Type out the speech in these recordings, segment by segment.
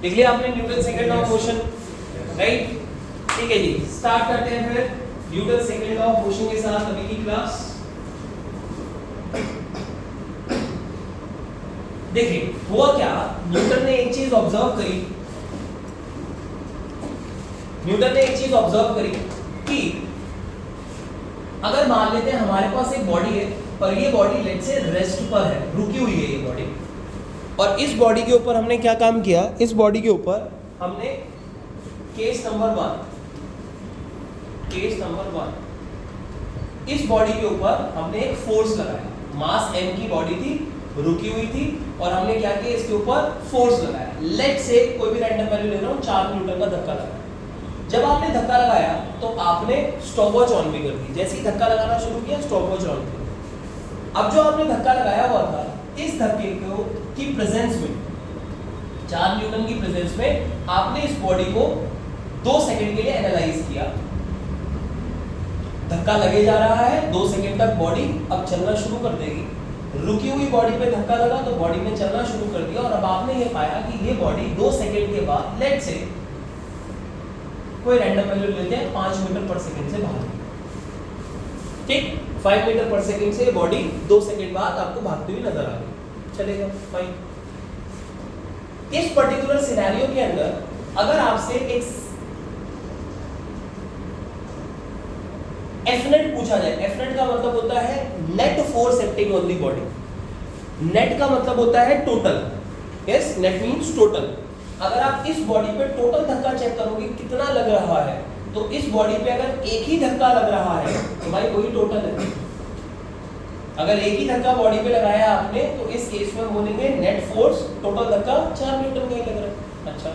लिख लिया आपने Newton second law of motion, right? ठीक है जी, स्टार्ट करते हैं फिर Newton second law of motion के साथ अभी की क्लास। देखिए हुआ क्या, न्यूटन ने एक चीज ऑब्जर्व करी, कि अगर मान लेते हैं हमारे पास एक बॉडी है और ये बॉडी लेट्स से रेस्ट पर है, रुकी हुई है ये बॉडी, और इस बॉडी के ऊपर हमने क्या काम किया, इस बॉडी के ऊपर हमने केस नंबर वन, इस बॉडी के ऊपर हमने एक फोर्स लगाया, मास m की बॉडी थी, रुकी हुई थी, और हमने क्या किया, इसके ऊपर फोर्स लगाया, लेट से कोई भी रैंडम वैल्यू ले रहा हूं, 4 न्यूटन का धक्का लगाया। जब आपने धक्का लगाया तो आपने स्टॉपवॉच ऑन भी कर दी, जैसे ही धक्का लगाना शुरू किया स्टॉपवॉच ऑन किया। अब जो आपने धक्का लगाया हुआ था, इस धक्के को की प्रेजेंस में, 4 न्यूटन की प्रेजेंस में आपने इस बॉडी को 2 सेकंड के लिए एनालाइज किया। धक्का लगे जा रहा है, 2 सेकंड तक बॉडी अब चलना शुरू कर देगी। रुकी हुई बॉडी पे धक्का लगा तो बॉडी ने चलना शुरू कर दिया, और अब आपने ये पाया कि ये बॉडी 2 सेकंड के बाद लेट से कोई रैंडम वैल्यू लेते हैं 5 मीटर पर सेकंड से भाग, ठीक, 5 मीटर पर सेकंड से बॉडी 2 सेकंड बाद आपको भागती हुई नजर आ गई, चलेगा फाइन। इस पर्टिकुलर सिनेरियो के अंदर अगर आपसे एक एफनेट पूछा जाए, एफनेट का मतलब होता है net force acting on the body, net का मतलब होता है total, yes, net means total. अगर आप इस बॉडी पे टोटल धक्का चेक करोगे कितना लग रहा है, तो इस बॉडी पे अगर एक ही धक्का लग रहा है तो भाई वही टोटल है। अगर एक ही धक्का बॉडी पे लगाया आपने तो इस केस में बोलेंगे नेट फोर्स, टोटल धक्का 4 न्यूटन का ही लग रहा है। अच्छा,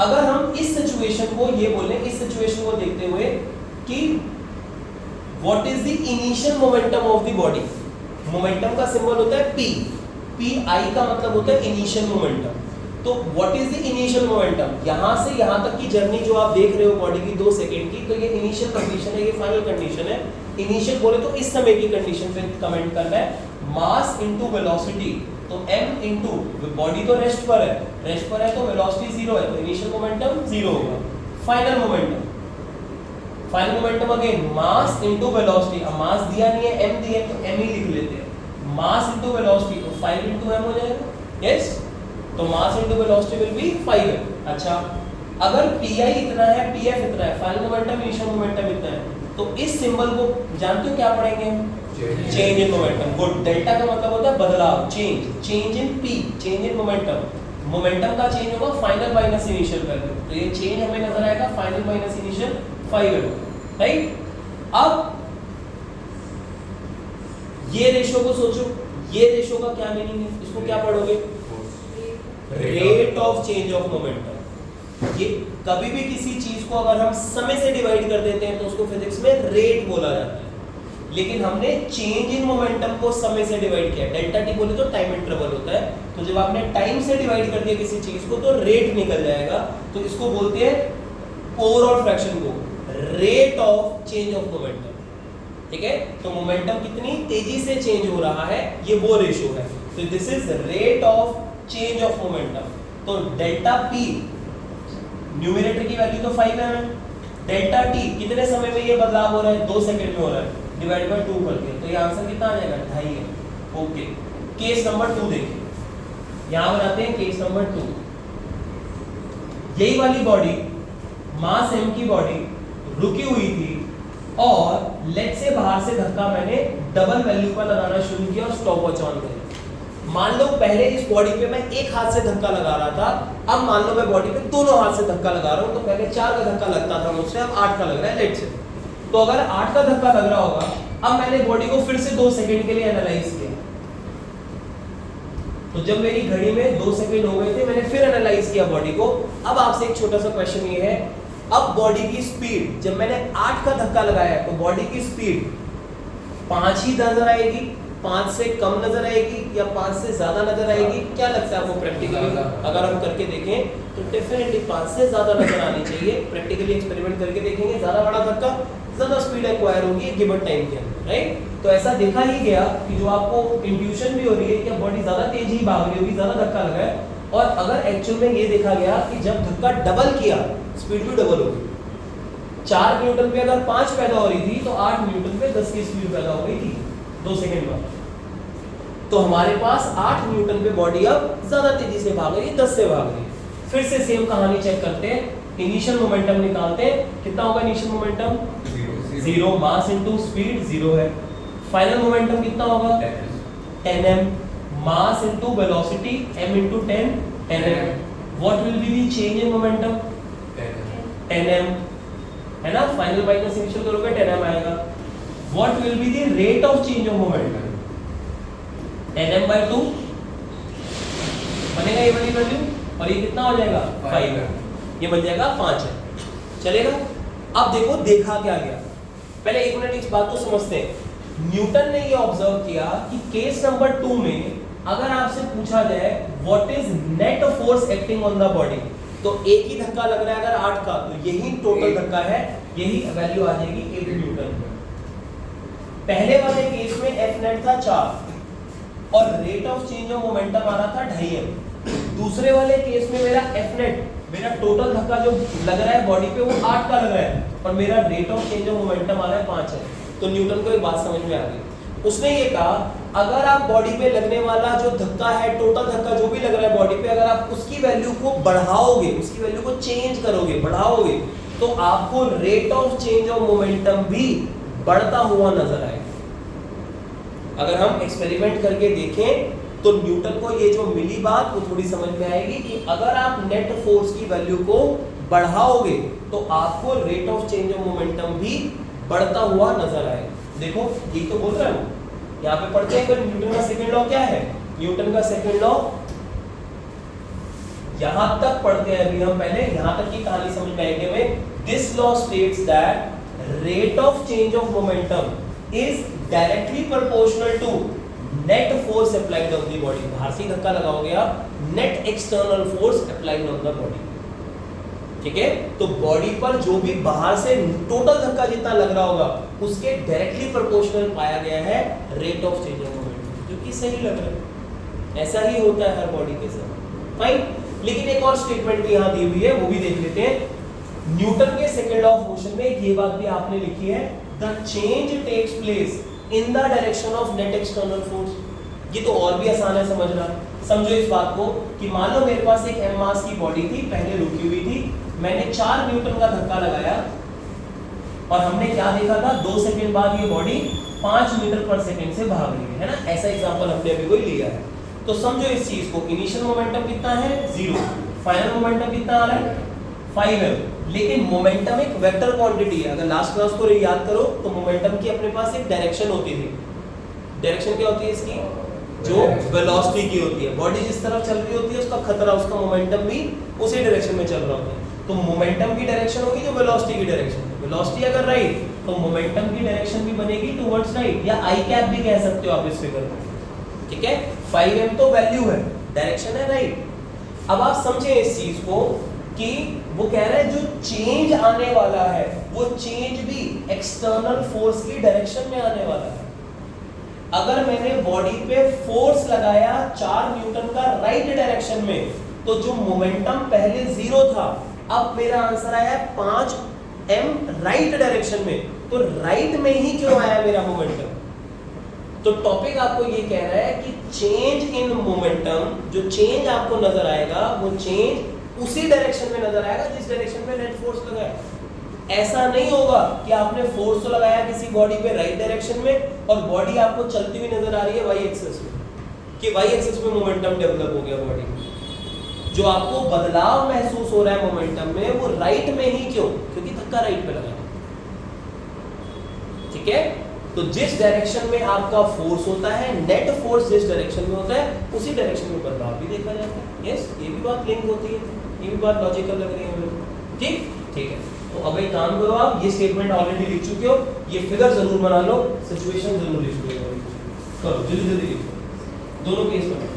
अगर हम इस सिचुएशन को ये बोलें, इस सिचुएशन को देखते हुए कि what is the initial momentum of the body, momentum का सिंबल होता है p, pi का मतलब होता है इनिशियल मोमेंटम। तो what is the initial momentum, यहां से यहां तक की जर्नी जो आप देख रहे हो बॉडी की 2 सेकंड की, तो ये इनिशियल कंडीशन है, ये फाइनल कंडीशन है। इनिशियल बोले तो इस समय की कंडीशन पे कमेंट करना है, मास इनटू वेलोसिटी, तो m इनटू बॉडी तो रेस्ट पर है तो वेलोसिटी 0 है, तो इनिशियल मोमेंटम 0 होगा। Final momentum again mass into velocity, अब मास दिया नहीं है m दिया तो m ही लिख लेते हैं, मास इनटू वेलोसिटी तो 5 इनटू m हो जाएगा, यस, तो mass into velocity will be 5 है। अच्छा, अगर pi इतना है, pf इतना है, फाइनल मोमेंटम इनिशियल मोमेंटम इतना है, तो इस सिंबल को जानते हो क्या पढ़ेंगे, change in momentum. Good, delta का मतलब होता है बदलाव, change in p, change in momentum, momentum का चेंज होगा फाइनल माइनस इनिशियल वैल्यू, तो ये चेंज हमें नजर आएगा फाइनल माइनस इनिशियल 5 है, राइट। अब ये रेशियो को सोचो, ये रेशियो का क्या मीनिंग है, इसको क्या पढ़ोगे, rate of change of momentum. ये कभी भी किसी चीज को अगर हम समय से डिवाइड कर देते हैं तो उसको फिजिक्स में रेट बोला जाता है, लेकिन हमने चेंज इन मोमेंटम को समय से डिवाइड किया, डेल्टा टी बोले तो टाइम इंटरवल होता है, तो जब आपने टाइम से डिवाइड कर दिया किसी चीज को तो रेट निकल जाएगा, तो इसको बोलते हैं ओवरऑल फ्रैक्शन को rate of change of momentum, ठीक है। तो मोमेंटम कितनी तेजी से चेंज हो रहा है, ये वो रेशियो है, तो this is rate of change of momentum. तो डेल्टा p, न्यूमरेटर की वैल्यू तो 5 है, डेल्टा t कितने समय में ये बदलाव हो रहा है, 2 सेकंड में हो रहा है, डिवाइड बाय 2 कर दिया, तो ये आंसर कितना आ जाएगा, 2.5 है। ओके, केस नंबर 2 देखिए, यहां बनाते हैं केस नंबर 2। यही वाली बॉडी, मास m की बॉडी रुकी हुई थी, और लेट से बाहर से धक्का मैंने डबल वैल्यू पर लगाना शुरू किया और स्टॉपवॉच ऑन कर। मान लो पहले इस बॉडी पे मैं एक हाथ से धक्का लगा रहा था, अब मान लो मैं बॉडी पे दोनों हाथ से धक्का लगा रहा हूं, तो पहले 4 का धक्का लगता था मुझसे, अब 8 का लग रहा है लेट से। तो अगर 8 का धक्का लग रहा होगा, अब मैंने बॉडी को फिर से 2 सेकंड के लिए एनालाइज किया, तो जब मेरी घड़ी में 2 सेकंड हो गए थे, मैंने फिर एनालाइज किया बॉडी को। अब आपसे एक छोटा सा क्वेश्चन ये है, अब बॉडी की स्पीड, जब मैंने 8 का धक्का लगाया तो बॉडी की स्पीड 5 ही नजर आएगी, 5 से कम नजर आएगी, या 5 से ज्यादा नजर आएगी, क्या लगता है आपको प्रैक्टिकली अगर हम करके देखें तो डेफिनेटली 5 से ज्यादा नजर आनी चाहिए। प्रैक्टिकली एक्सपेरिमेंट करके देखेंगे, ज्यादा बड़ा धक्का ज्यादा स्पीड एक्वायर होगी गिवन टाइम के अंदर, राइट। तो ऐसा देखा ही गया कि जो आपको इंट्यूशन भी हो रही है कि बॉडी ज्यादा तेज ही भाग रही होगी, ज्यादा धक्का लगा है, और अगर एक्चुअल में ये देखा गया कि जब धक्का डबल किया स्पीड भी डबल हो गई, 4 न्यूटन पे अगर 5 पैदा हो रही थी तो 8 न्यूटन पे 10 की स्पीड पैदा हो गई थी 2 सेकंड बाद। तो हमारे पास 8 न्यूटन पे बॉडी अब ज्यादा तेजी से भाग रही है, 10 से भाग रही है। फिर से सेम कहानी चेक करते हैं, इनिशियल मोमेंटम निकालते हैं, कितना होगा initial momentum? 0, mass into speed 0 है। फाइनल मोमेंटम कितना होगा? 10m, mass into velocity m into 10 10m। What will be the change in momentum? 10m, है ना? फाइनल माइनस इनिशियल करोगे 10m आएगा। What will be the rate of change of momentum? 10m/2 बनेगा ये वाली value, और ये कितना हो जाएगा? 5 है, ये बन जाएगा 5 है। चलेगा? अब देखो देखा क्या गया, पहले 1 मिनट इस बात को समझते हैं। न्यूटन ने ये ऑब्जर्व किया कि केस नंबर 2 में अगर आपसे पूछा जाए what is net force acting on the body, तो एक ही धक्का लग रहा है अगर 8 का, तो यही टोटल धक्का है, यही वैल्यू आ जाएगी 8 न्यूटन। पहले वाले केस में F नेट था 4 और rate of change of momentum आ रहा था 2.5m। दूसरे वाले केस में मेरा F नेट, मेरा टोटल धक्का जो लग रहा है बॉडी पे वो 8 का लग रहा है और मेरा rate of change of momentum आ रहा है 5 है। तो न्यूटन को एक बात समझ में आ गई, उसने ये कहा अगर आप बॉडी पे लगने वाला जो धक्का है, टोटल धक्का जो भी लग रहा है बॉडी पे, अगर आप उसकी वैल्यू को बढ़ाओगे, उसकी वैल्यू को चेंज करोगे, बढ़ाओगे, तो आपको rate of change of momentum भी बढ़ता हुआ नजर आएगा। अगर हम एक्सपेरिमेंट करके देखें तो न्यूटन को ये जो मिली बात वो थोड़ी समझ में आएगी कि अगर आप नेट फोर्स की वैल्यू को बढ़ाओगे तो आपको rate of change of momentum भी बढ़ता हुआ नजर आएगा। देखो ये तो बोल रहा हूं, यहाँ पे पढ़ते हैं न्यूटन का सेकंड लॉ क्या है। न्यूटन का सेकंड लॉ यहां तक पढ़ते हैं अभी हम, पहले यहां तक की कहानी समझ में आएगी हमें। This law states that rate of change of momentum is directly proportional to net force applied on the body. बाहर से धक्का लगाओगे आप, net external force applied on the body, ठीक है। तो बॉडी पर जो भी बाहर से टोटल धक्का जितना लग रहा होगा उसके डायरेक्टली प्रोपोर्शनल पाया गया है rate of change of momentum, जो कि सही लग रहा है, ऐसा ही होता है हर बॉडी के साथ, फाइन। लेकिन एक और स्टेटमेंट भी यहां दी हुई है, वो भी देख लेते हैं। न्यूटन के सेकंड लॉ ऑफ मोशन में ये बात भी आपने लिखी है, the change takes place in the direction of net external force. ये तो और भी आसान है समझना। समझो इस बात को कि मान लो मेरे पास एक m मास की बॉडी थी, पहले रुकी हुई थी, मैंने 4 न्यूटन का धक्का लगाया और हमने क्या देखा था, 2 सेकंड बाद ये बॉडी 5 मीटर पर सेकंड से भाग रही है ना। ऐसा एग्जांपल हमने अभी कोई लिया है। तो समझो इस चीज को, इनिशियल मोमेंटम कितना है 0, फाइनल मोमेंटम कितना आ रहा है 5 है। लेकिन मोमेंटम एक वेक्टर क्वांटिटी है। अगर लास्ट क्लास को याद करो तो मोमेंटम की अपने पास एक डायरेक्शन होती थी। डायरेक्शन क्या होती है इसकी, जो वेलोसिटी की होती है। बॉडी जिस तरफ चल रही होती है उसका खतरा, उसका मोमेंटम भी उसी डायरेक्शन में चल रहा होता है। तो मोमेंटम की डायरेक्शन होगी जो वेलोसिटी की डायरेक्शन। वेलोसिटी अगर राइट तो मोमेंटम की डायरेक्शन भी बनेगी टुवर्ड्स राइट, या आई कैप भी कह सकते हो आप इस फिगर को, ठीक है। 5m तो वैल्यू है, डायरेक्शन है राइट। अब आप समझे इस चीज को कि वो कह रहा है जो चेंज आने वाला है वो चेंज भी एक्सटर्नल फोर्स की डायरेक्शन में आने वाला है। अगर मैंने बॉडी पे फोर्स लगाया 4 न्यूटन का राइट डायरेक्शन में, तो जो मोमेंटम पहले 0 था, अब मेरा आंसर आया 5m राइट डायरेक्शन में। तो राइट में ही क्यों आया मेरा मोमेंटम? तो टॉपिक आपको ये कह रहा है कि चेंज इन मोमेंटम, जो चेंज आपको नजर आएगा वो चेंज उसी डायरेक्शन में नजर आएगा जिस डायरेक्शन में नेट फोर्स लगा है। ऐसा नहीं होगा कि आपने फोर्स तो लगाया किसी बॉडी पे राइट डायरेक्शन में और बॉडी आपको चलती हुई नजर आ रही है वाई एक्सिस में, कि वाई एक्सिस में मोमेंटम डेवलप हो गया बॉडी में। जो आपको बदलाव महसूस हो रहा है मोमेंटम में वो राइट में ही क्यों? क्योंकि धक्का राइट पे लगा, ठीक है। तो जिस डायरेक्शन में आपका फोर्स होता है, नेट फोर्स जिस डायरेक्शन में होता है उसी डायरेक्शन में बदलाव भी देखा जाता है। यस, ये भी बात लिंक होती है, ये भी बात लॉजिकल लग रही है मुझे, ठीक ठीक है। तो अब एक काम करो, आप ये स्टेटमेंट ऑलरेडी लिख चुके हो, ये फिगर जरूर बना लो, सिचुएशन जरूर लिख लो, करो जल्दी जल्दी लिखो दोनों केस में।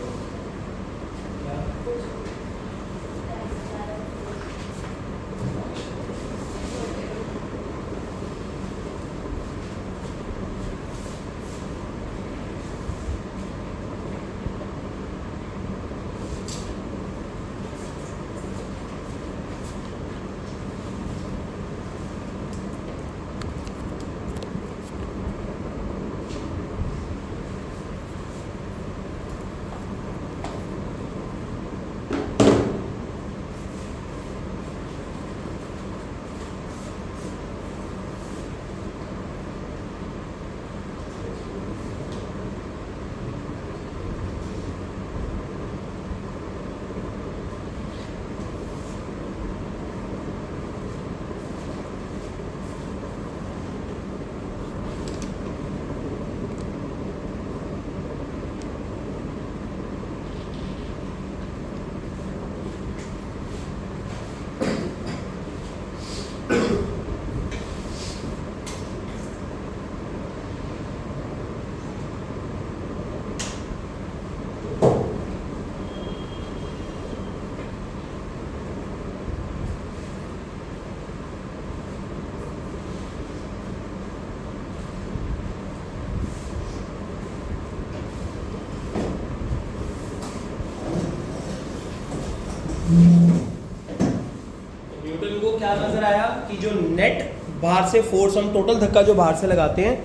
बाहर से फोर्स, हम टोटल धक्का जो बाहर से लगाते हैं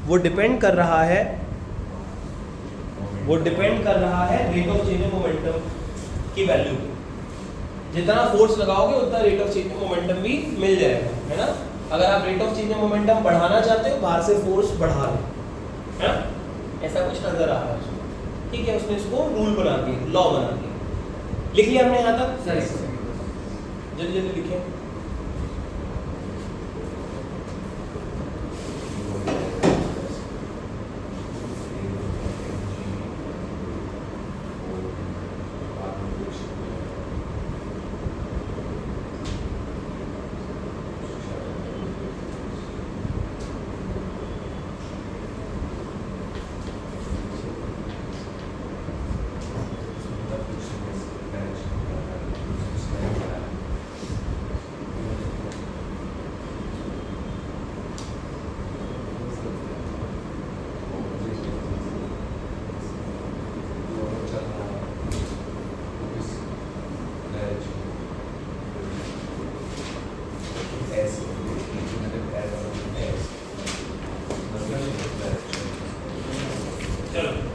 वो डिपेंड कर रहा है rate of change of momentum की वैल्यू। जितना फोर्स लगाओगे उतना rate of change of momentum भी मिल जाएगा, है ना। अगर आप rate of change of momentum बढ़ाना चाहते हो, बाहर से फोर्स बढ़ा लो, है ना, ऐसा कुछ नजर आ रहा है उसको, ठीक है। उसने इसको रूल बना दिया, लॉ बना दिया। लिख लिया हमने यहाँ तक? जल्दी जल्दी लिखे।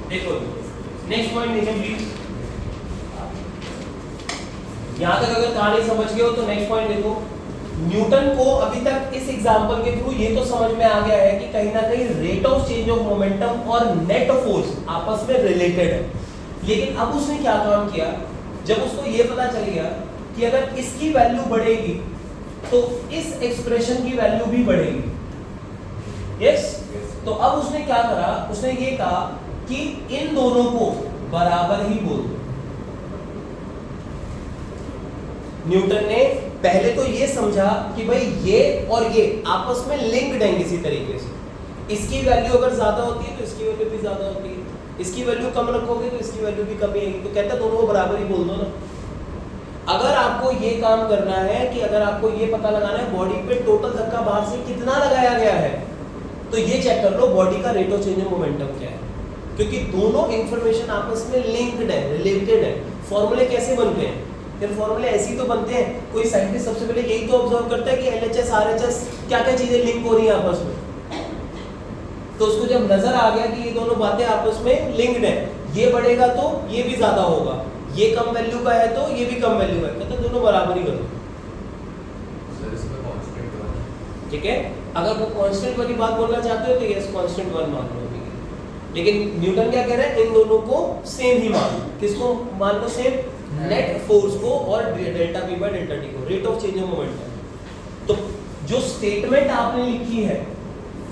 देखो नेक्स्ट पॉइंट देखें प्लीज। यहां तक अगर कहानी समझ गए हो तो नेक्स्ट पॉइंट देखो। न्यूटन को अभी तक इस एग्जांपल के थ्रू ये तो समझ में आ गया है कि कहीं ना कहीं rate of change of momentum और नेट फोर्स आपस में रिलेटेड है। लेकिन अब उसने क्या काम किया, जब उसको ये पता चल गया कि अगर इसकी वैल्यू बढ़ेगी तो इस एक्सप्रेशन की वैल्यू भी बढ़ेगी। यस, तो अब उसने क्या करा, उसने ये कहा कि इन दोनों को बराबर ही बोल दो। न्यूटन ने पहले तो ये समझा कि भाई ये और ये आपस में लिंक्ड हैं किसी तरीके से। इसकी वैल्यू अगर ज्यादा होती है तो इसकी वैल्यू भी ज्यादा होती है, इसकी वैल्यू कम रखोगे तो इसकी वैल्यू भी कम ही आएगी। तो कहता दोनों को बराबर ही बोल दो ना। अगर आपको ये काम करना है कि अगर आपको ये पता लगाना है बॉडी पे टोटल धक्का बाहर से कितना लगाया गया है, तो ये चेक कर लो बॉडी का rate of change of momentum क्या है, क्योंकि दोनों इंफॉर्मेशन आपस में लिंक्ड है, रिलेटेड है। फॉर्मूले कैसे बनते हैं, फिर फॉर्मूले ऐसे ही तो बनते हैं। कोई साइंटिस्ट सबसे पहले यही तो ऑब्जर्व करता है कि एलएचएस आरएचएस क्या क्या चीजें लिंक हो रही हैं आपस में। तो उसको जब नजर आ गया कि ये दोनों बातें आपस में लिंक्ड है, ये बढ़ेगा तो ये भी ज्यादा होगा, ये कम वैल्यू का है तो ये भी कम वैल्यू का है, कहते दोनों बराबर ही करो। ठीक है, अगर वो कांस्टेंट वाली बात बोलना चाहते हो तो यस कांस्टेंट वन मान लो। लेकिन न्यूटन क्या कह रहा है, इन दोनों को सेम ही मान लो। किसको मान लो सेम? नेट फोर्स को और delta P by delta T को, rate of change of momentum. तो जो स्टेटमेंट आपने लिखी है,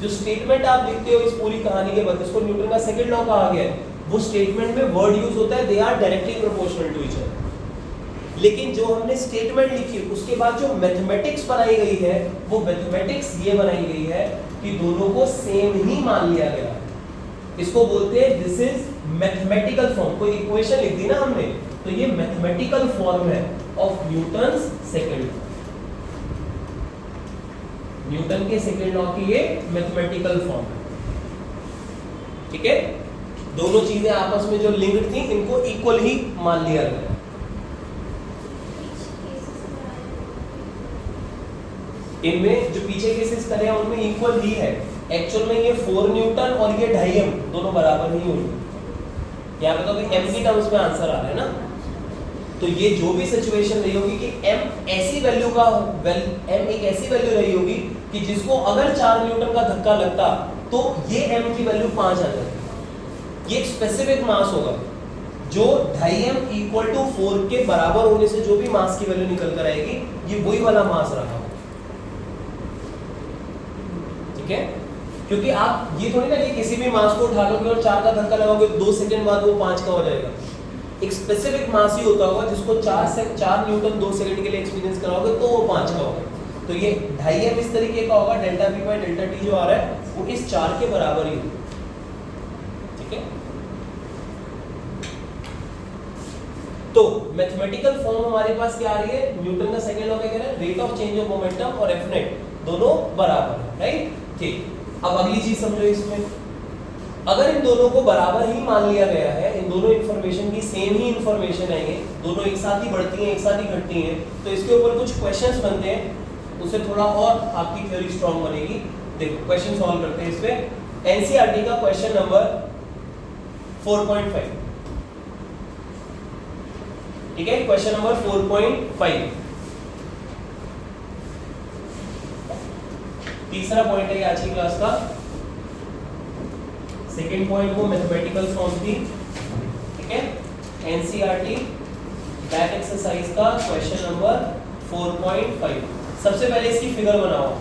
जो स्टेटमेंट आप लिखते हो इस पूरी कहानी के बाद, इसको न्यूटन का सेकंड लॉ कहा गया है। वो स्टेटमेंट में वर्ड यूज होता है, they are directly proportional to each other. लेकिन जो हमने स्टेटमेंट लिखी उसके बाद जो मैथमेटिक्स बनाई गई है, वो मैथमेटिक्स ये बनाई गई है कि दोनों को सेम ही मान लिया गया। इसको बोलते हैं दिस इज मैथमेटिकल फॉर्म। कोई इक्वेशन लिख दी ना हमने, तो ये मैथमेटिकल फॉर्म है of Newton's second law. Newton के सेकंड लॉ की ये मैथमेटिकल फॉर्म है। ठीक है, दोनों चीजें आपस में जो लिंक्ड थी इनको इक्वल ही मान लिया गया। इनमें जो पीछे केसेस करे हैं उनमें इक्वल ही है। एक्चुअल में ये 4 न्यूटन और ये 2.5 m दोनों बराबर ही होंगे। यहाँ पे तो अभी m की टर्म्स में आंसर आ रहा है ना। तो ये जो भी सिचुएशन रही होगी कि m ऐसी वैल्यू का m एक ऐसी वैल्यू रही होगी कि जिसको अगर 4 न्यूटन का धक्का लगता तो ये m की वैल्यू 5 आ जाती। ये एक स्पेसिफिक मास होगा जो 2.5 m इक्वल टू 4 के बराबर होने से जो भी मास की वैल्यू निकल कर आएगी, ये वही वाला मास रहा। ठीक है, क्योंकि आप ये थोड़ी ना कि किसी भी मास को उठा लोगे और 4 का धक्का लगाओगे 2 सेकंड बाद वो 5 का हो जाएगा। एक स्पेसिफिक मास ही होता होगा जिसको 4 न्यूटन 2 सेकंड के लिए एक्सपीरियंस कराओगे तो वो 5 का होगा। तो ये 2.5 m इस तरीके का होगा, delta P by delta T जो आ रहा है वो इस 4 के बराबर ही होगा। ठीक है, तो मैथमेटिकल फॉर्म हमारे पास क्या आ रही है, न्यूटन का सेकंड लॉ क्या कह रहा है, rate of change of momentum और एफ नेट दोनों बराबर है। राइट, ठीक। अब अगली चीज समझो इसमें, अगर इन दोनों को बराबर ही मान लिया गया है, इन दोनों इंफॉर्मेशन की सेम ही इंफॉर्मेशन है, ये दोनों एक साथ ही बढ़ती हैं एक साथ ही घटती हैं, तो इसके ऊपर कुछ क्वेश्चंस बनते हैं। उससे थोड़ा और आपकी थ्योरी स्ट्रांग बनेगी। देखो क्वेश्चन सॉल्व करते हैं इस पे। एनसीईआरटी का क्वेश्चन नंबर 4.5, ठीक है, क्वेश्चन नंबर 4.5 तीसरा पॉइंट है आज की क्लास का। सेकंड पॉइंट वो मैथमेटिकल फॉर्म थी, ठीक है, एनसीईआरटी बैक एक्सरसाइज का क्वेश्चन नंबर 4.5। सबसे पहले इसकी फिगर बनाओ,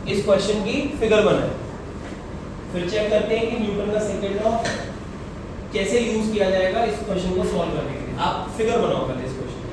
इस क्वेश्चन की फिगर बनाए, फिर चेक करते हैं कि न्यूटन का सेकंड लॉ कैसे यूज किया जाएगा इस क्वेश्चन को सॉल्व करने के लिए। आप फिगर बनाओ पहले इस क्वेश्चन की।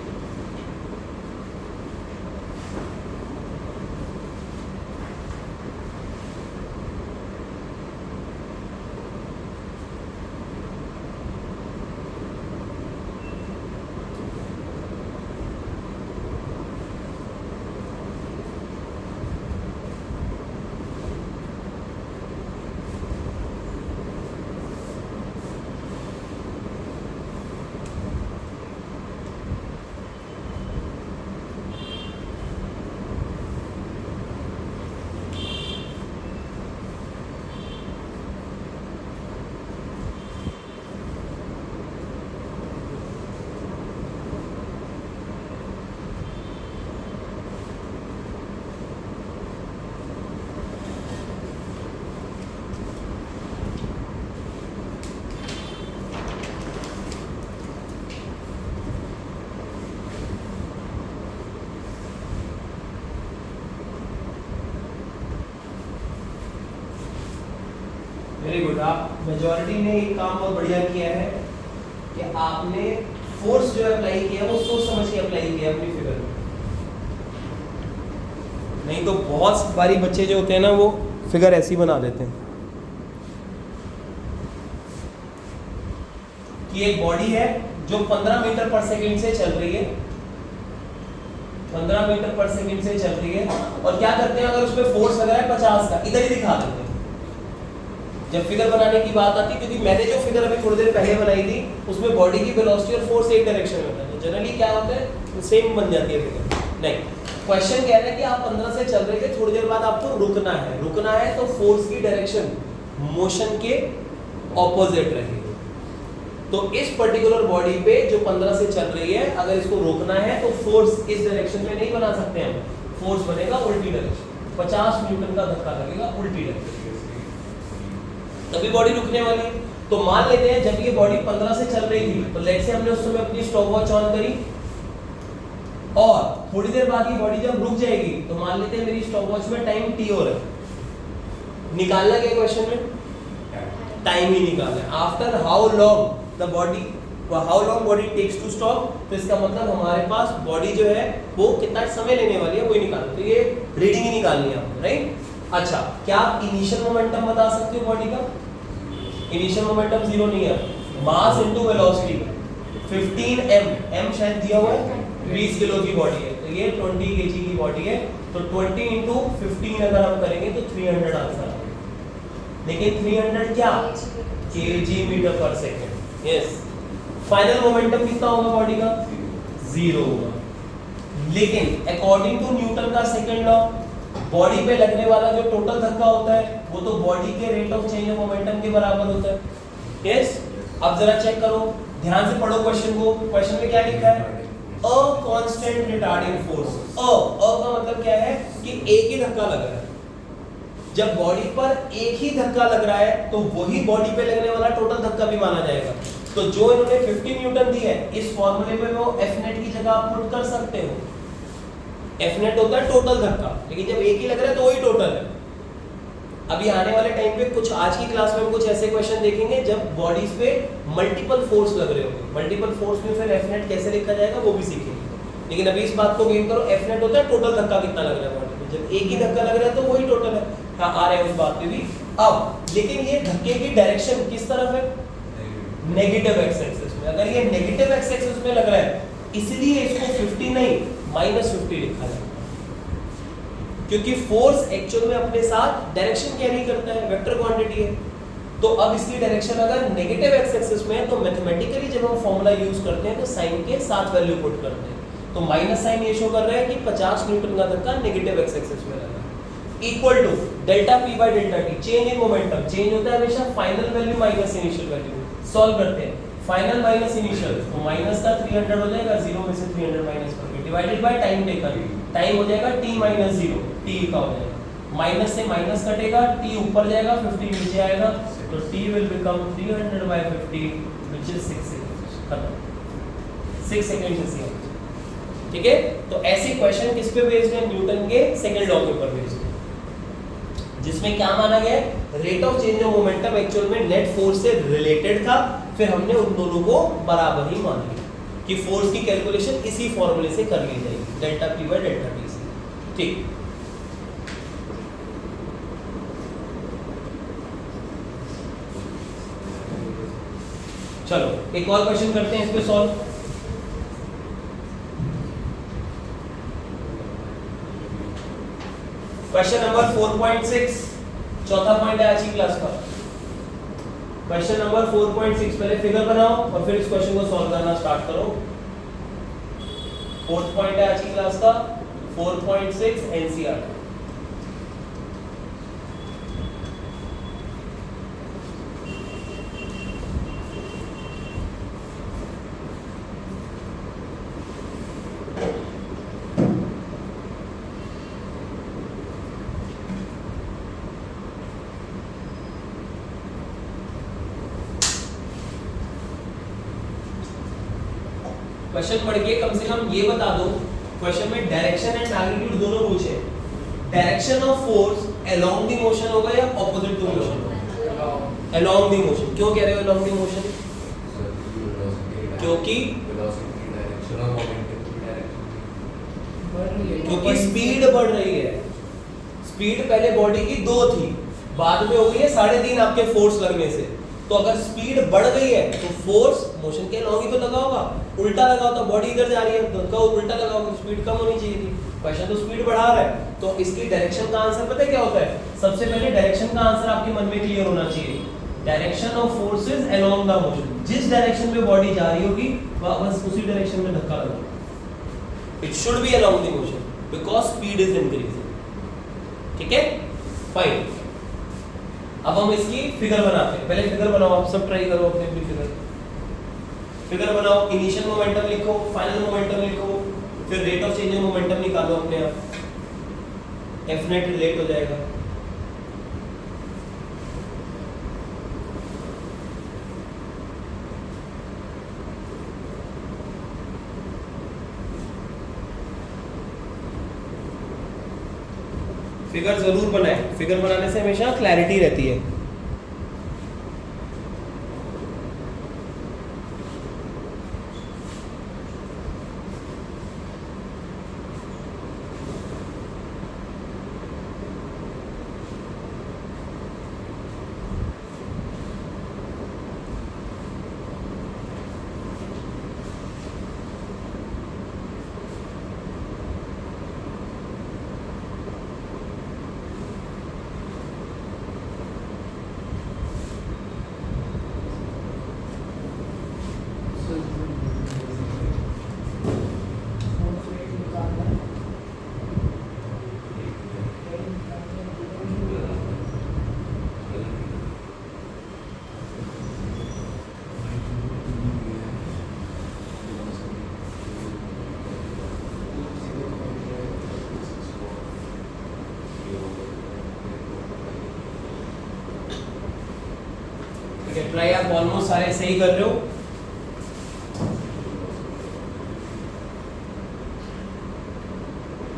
Very good. आप मेजॉरिटी ने एक काम बहुत बढ़िया किया है कि आपने फोर्स जो अप्लाई किया वो सोच समझ के अप्लाई किया अपनी फिगर में। नहीं तो बहुत बारी बच्चे जो होते हैं ना वो फिगर ऐसी बना देते हैं कि एक बॉडी है जो 15 मीटर पर सेकंड से चल रही है, 15 मीटर पर सेकंड से चल रही है, और क्या करते हैं अगर उस पर फोर्स लगा है 50 का, इधर ही दिखा देते हैं जब फिगर बनाने की बात आती है, क्योंकि मैंने जो फिगर अभी थोड़ी देर पहले बनाई थी उसमें बॉडी की वेलोसिटी और फोर्स एक डायरेक्शन में होता है, तो जनरली क्या होता है सेम बन जाती है फिगर। नहीं, क्वेश्चन कह रहा है कि आप 15 से चल रहे थे, थोड़ी देर बाद आपको रुकना है, रुकना है तो फोर्स की डायरेक्शन मोशन के ऑपोजिट रहेगी। तो इस पर्टिकुलर बॉडी पे जो 15 से चल रही है, अगर इसको रोकना है तो फोर्स इस डायरेक्शन में नहीं बना सकते हम, फोर्स बनेगा उल्टी डायरेक्शन, 50 न्यूटन का धक्का लगेगा उल्टी डायरेक्शन, तभी बॉडी रुकने वाली है। तो मान लेते हैं जब ये बॉडी 15 से चल रही थी, तो लेट्स से हमने उस समय अपनी स्टॉपवॉच ऑन करी, और थोड़ी देर बाद ये बॉडी जब रुक जाएगी तो मान लेते हैं मेरी स्टॉपवॉच में टाइम टी हो रहा है। निकालना क्या क्वेश्चन में? टाइम ही निकालना है। After how long the body, how long body takes to stop, तो इसका मतलब हमारे पास बॉडी जो है वो कितना समय लेने वाली है वो ही निकालना, तो ये रीडिंग ही निकालनी है आपको, राइट। अच्छा, क्या आप इनिशियल मोमेंटम बता सकते हो बॉडी का? इनिशियल मोमेंटम जीरो नहीं है, मास इनटू वेलोसिटी 15 m शायद दिया हुआ है, 20 किलो की बॉडी है, तो ये 20 kg की बॉडी है, तो 20 इंटू 15 अगर हम करेंगे तो 300 आंसर आएगा। लेकिन 300 क्या? kg metre per second. Yes, final momentum कितना होगा बॉडी का? जीरो होगा। लेकिन अकॉर्डिंग टू न्यूटन का सेकंड लॉ, बॉडी पे लगने वाला जो टोटल धक्का होता है वो तो बॉडी के rate of change of momentum के बराबर होता है। यस, अब जरा चेक करो, ध्यान से पढ़ो क्वेश्चन को। क्वेश्चन में क्या लिखा है? A constant retarding force. A का मतलब क्या है कि एक ही धक्का लग रहा है। जब बॉडी पर एक ही धक्का लग रहा है तो वही बॉडी पे लगने वाला टोटल धक्का भी माना जाएगा। तो जो इन्होंने 50 न्यूटन दी है, इस फॉर्मूले में वो F नेट की जगह आप पुट कर सकते हो। F नेट होता है टोटल धक्का, लेकिन जब एक ही लग रहा है तो वही टोटल है। अभी आने वाले टाइम पे कुछ आज की क्लास में हम कुछ ऐसे क्वेश्चन देखेंगे जब बॉडीज पे मल्टीपल फोर्स लग रहे होंगे। मल्टीपल फोर्स में फिर F नेट कैसे लिखा जाएगा वो भी सीखेंगे। लेकिन अभी इस बात को गेन करो, F नेट होता है टोटल धक्का कितना लग रहा है बॉडी पे। जब एक ही धक्का लग रहा है तो वही टोटल है। हाँ, आ रहे हैं उस बात पे भी। अब लेकिन ये धक्के की डायरेक्शन किस तरफ है? नेगेटिव एक्स एक्सिस में। अगर ये नेगेटिव एक्स एक्सिस में लग रहा है, इसलिए इसको 50 नहीं -50 लिखा है, क्योंकि फोर्स एक्चुअल में अपने साथ डायरेक्शन कैरी करता है, वेक्टर क्वांटिटी है। तो अब इसकी डायरेक्शन अगर नेगेटिव एक्स एक्सिस में है तो मैथमेटिकली जब हम फॉर्मूला यूज करते हैं तो साइन के साथ वैल्यू पुट करते हैं। तो माइनस साइन ये शो कर रहा है कि 50 न्यूटन का धक्का नेगेटिव एक्स एक्सिस में लगा, equal to delta P by delta T, change in momentum, change होता है हमेशा final value minus initial value. Solve करते हैं, फाइनल माइनस इनिशियल, तो माइनस का 300 हो जाएगा, 0 में से 300 माइनस करके divided by time taken, time हो जाएगा t माइनस 0, t का हो जाएगा, माइनस से माइनस कटेगा, t ऊपर जाएगा, 50 नीचे आएगा, तो t will become 300 by 50 which is 6 seconds, खत्म, 6 सेकंड से। ठीक है, तो ऐसे क्वेश्चन किस पे बेस्ड है? न्यूटन के सेकंड लॉ के ऊपर बेस्ड है, जिसमें क्या माना गया है, rate of change of momentum actual में नेट फोर्स से रिलेटेड था, फिर हमने उन दोनों को बराबर ही मान लिया कि फोर्स की कैलकुलेशन इसी फॉर्मूले से कर ली जाएगी, delta P by delta T से। ठीक, चलो एक और क्वेश्चन करते हैं इस पे सॉल्व। क्वेश्चन नंबर 4.6, चौथा पॉइंट है आज की क्लास का। क्वेश्चन नंबर 4.6, पहले फिगर बनाओ और फिर इस क्वेश्चन को सॉल्व करना स्टार्ट करो। फोर्थ पॉइंट है आज की क्लास का 4.6 एनसीईआरटी। क्वेश्चन पढ़ के कम से कम ये बता दो, क्वेश्चन में डायरेक्शन एंड मैग्नीट्यूड दोनों पूछे, direction of force along the motion होगा या opposite to motion? Along the motion. क्यों कह रहे हो अलोंग द मोशन? क्योंकि स्पीड बढ़ रही है। स्पीड पहले बॉडी की 2 थी, बाद में हो गई है 3.5 आपके फोर्स लगने से। तो अगर स्पीड बढ़ गई है तो फोर्स मोशन के अलोंग ही तो लगा होगा, उल्टा लगा तो बॉडी इधर जा रही है, धक्का उल्टा लगा होगा, स्पीड कम होनी चाहिए थी। क्वेश्चन तो स्पीड बढ़ा रहा है, तो इसकी डायरेक्शन का आंसर पता है क्या होता है? सबसे पहले डायरेक्शन का आंसर आपके मन में क्लियर होना चाहिए, direction of forces along the motion. जिस डायरेक्शन में बॉडी जा रही होगी बस उसी डायरेक्शन में धक्का लगाओ। It should be along the motion because speed is increasing. ठीक है, फाइन। अब हम इसकी फिगर बनाते हैं। पहले फिगर बनाओ, आप सब ट्राई करो अपने फिगर। फिगर बनाओ, इनिशियल मोमेंटम लिखो, फाइनल मोमेंटम लिखो, फिर rate of change of momentum निकालो अपने आप, एफ नेट रिलेट हो जाएगा। फिगर जरूर बनाएं, फिगर बनाने से हमेशा क्लैरिटी रहती है। ट्राई आप ऑलमोस्ट सारे सही कर रहे हो।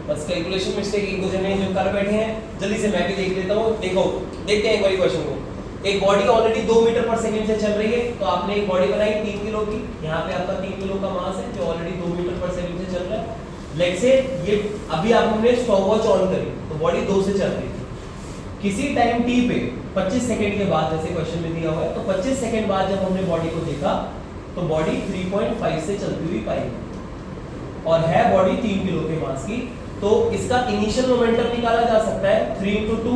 बस कैलकुलेशन मिस्टेक एक दो जने जो कर बैठे हैं, जल्दी से मैं भी देख लेता हूँ। देखो, देखते हैं एक बारी क्वेश्चन को। एक body already 2 metre per second से चल रही है, तो आपने एक बॉडी बनाई 3 किलो की। यहाँ पे आपका 3 किलो का मास है जो ऑलरेडी 2 मीटर पर सेकंड से चल रहा है। लेट्स से ये अभी आपने स्टॉपवॉच ऑन करी तो बॉडी 2 से चल रही थी। किसी टाइम t पे 25 सेकंड के बाद, जैसे क्वेश्चन में दिया हुआ है, तो 25 सेकंड बाद जब हमने बॉडी को देखा तो बॉडी 3.5 से चलती हुई पाई और है बॉडी 3 किलो के मास की। तो इसका इनिशियल मोमेंटम निकाला जा सकता है 3 × 2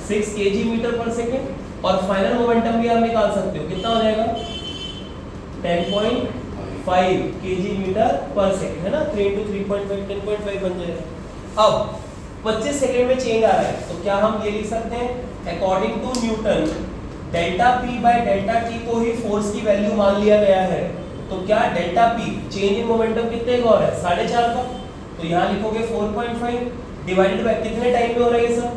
6 kg मीटर पर सेकंड, और फाइनल मोमेंटम भी आप निकाल सकते हो। कितना हो जाएगा? 10.5 5 kg मीटर पर सेकंड है ना, 3 into 3.5 10.5 बन जाएगा। अब 25 सेकंड में चेंज आ रहा है तो क्या हम ये लिख सकते हैं according to Newton delta P by delta T को ही फोर्स की वैल्यू मान लिया गया है। तो क्या delta P change in momentum कितने का हो रहा है 4.5 का, तो यहाँ लिखोगे 4.5 डिवाइडेड बाय कितने टाइम में हो रहा है ये सब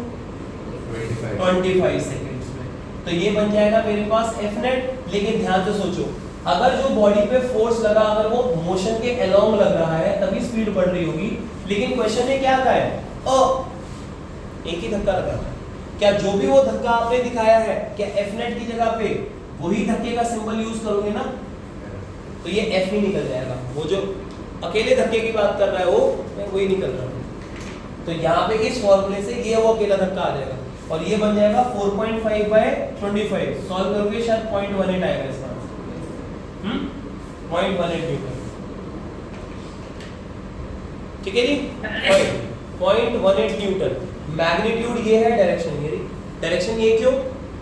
25 सेकंड्स में। तो ये बन जाएगा मेरे पास एफ नेट। लेकिन ध्यान से सोचो, अगर जो बॉडी पे फोर्स लगा अगर वो मोशन के अलोंग लग रहा है तभी स्पीड बढ़ रही होगी, लेकिन क्वेश्चन ने क्या कहा है एक ही धक्का लगा। क्या जो भी वो धक्का आपने दिखाया है क्या एफ नेट की जगह पे वही धक्के का सिंबल यूज करोगे ना, तो ये एफ ही निकल जाएगा। वो जो अकेले धक्के की बात कर रहा है वो वही निकल रहा है। तो यहाँ पे इस फॉर्मूले से ये वो अकेला धक्का आ जाएगा और ये बन जाएगा 4.5 बाय 25। सॉल्व करोगे शायद 0.18 आएगा इसका आंसर। 0.18 न्यूटन। ठीक है जी, 0.18 न्यूटन। मैग्नीट्यूड ये है, डायरेक्शन ये, डायरेक्शन ये क्यों,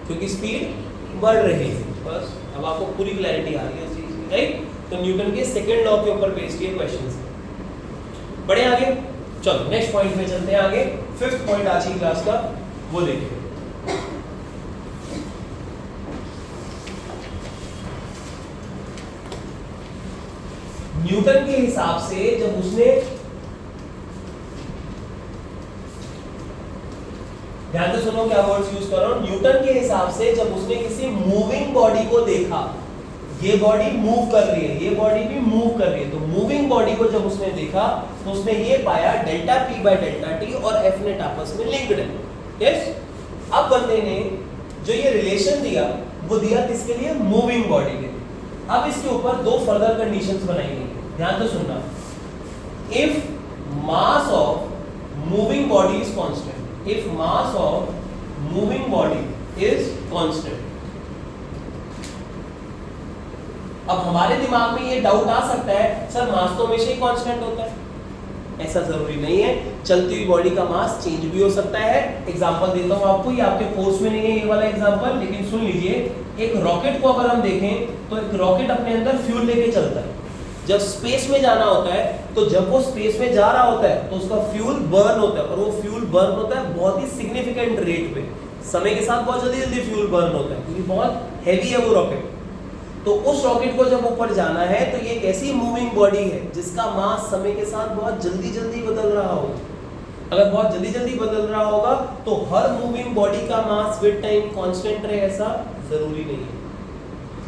क्योंकि स्पीड बढ़ रही है। बस अब आपको पूरी क्लैरिटी आ रही है इस चीज की, राइट। तो न्यूटन के सेकंड लॉ के ऊपर बेस्ड ये क्वेश्चंस है। बढ़े आगे, चलो नेक्स्ट पॉइंट में चलते हैं आगे। फिफ्थ पॉइंट आज की क्लास का वो देखिए। न्यूटन के हिसाब से जब उसने, ध्यान से सुनो क्या वर्ड्स यूज कर रहा हूं, न्यूटन के हिसाब से जब उसने किसी मूविंग बॉडी को देखा, ये बॉडी मूव कर रही है, ये बॉडी भी मूव कर रही है, तो मूविंग बॉडी को जब उसने देखा तो उसने ये पाया delta P by delta T और एफ नेट आपस में लिंक्ड है। यस, अब बंदे ने जो ये रिलेशन दिया वो दिया किसके लिए, मूविंग बॉडी के लिए। अब इसके ऊपर दो फर्दर कंडीशंस बनाई गई है, ध्यान से सुनना। If mass of moving body is constant, if mass of moving body is constant. अब हमारे दिमाग में ये डाउट आ सकता है सर मास तो हमेशा ही कांस्टेंट होता है। ऐसा जरूरी नहीं है, चलती हुई बॉडी का मास चेंज भी हो सकता है। एग्जांपल देता हूं आपको, ये आपके कोर्स में नहीं है ये वाला एग्जांपल, लेकिन सुन लीजिए। एक रॉकेट को अगर हम देखें तो एक रॉकेट अपने अंदर फ्यूल लेके चलता है। जब स्पेस में जाना होता है तो जब वो स्पेस में जा रहा होता है तो उसका फ्यूल बर्न होता है, और वो फ्यूल बर्न होता है बहुत ही सिग्निफिकेंट रेट पे। समय के साथ बहुत जल्दी जल्दी फ्यूल बर्न होता है क्योंकि बहुत हैवी है वो रॉकेट। तो उस रॉकेट को जब ऊपर जाना है तो ये एक ऐसी मूविंग बॉडी है जिसका मास समय के साथ बहुत जल्दी जल्दी बदल रहा होगा। अगर बहुत जल्दी जल्दी बदल रहा होगा तो हर मूविंग बॉडी का मास विद टाइम कांस्टेंट रहे ऐसा जरूरी नहीं है।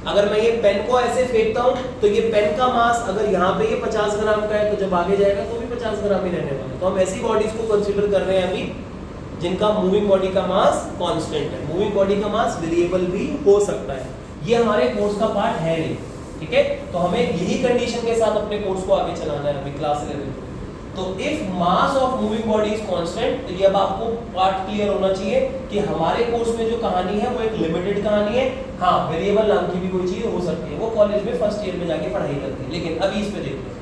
अगर मैं ये पेन को ऐसे फेंकता हूं तो ये पेन का मास अगर यहाँ पे ये 50 ग्राम का है तो जब आगे जाएगा तो भी 50 ग्राम ही रहने वाला है। तो हम ऐसी बॉडीज को कंसीडर कर रहे हैं अभी जिनका मूविंग बॉडी का मास कांस्टेंट है। मूविंग बॉडी का मास वेरिएबल भी हो सकता है, ये हमारे कोर्स का पार्ट है नहीं, ठीक है। तो हमें यही कंडीशन के साथ अपने कोर्स को आगे चलाना है अभी क्लास 11। तो if mass of moving body is constant, तो ये अब आपको पार्ट क्लियर होना चाहिए कि हमारे कोर्स में जो कहानी है वो एक लिमिटेड कहानी है। हाँ, वेरिएबल नाम की भी कोई चीज हो सकती है, वो कॉलेज में फर्स्ट ईयर में जाके पढ़ाई करते हैं। लेकिन अभी इस पे देखते हैं,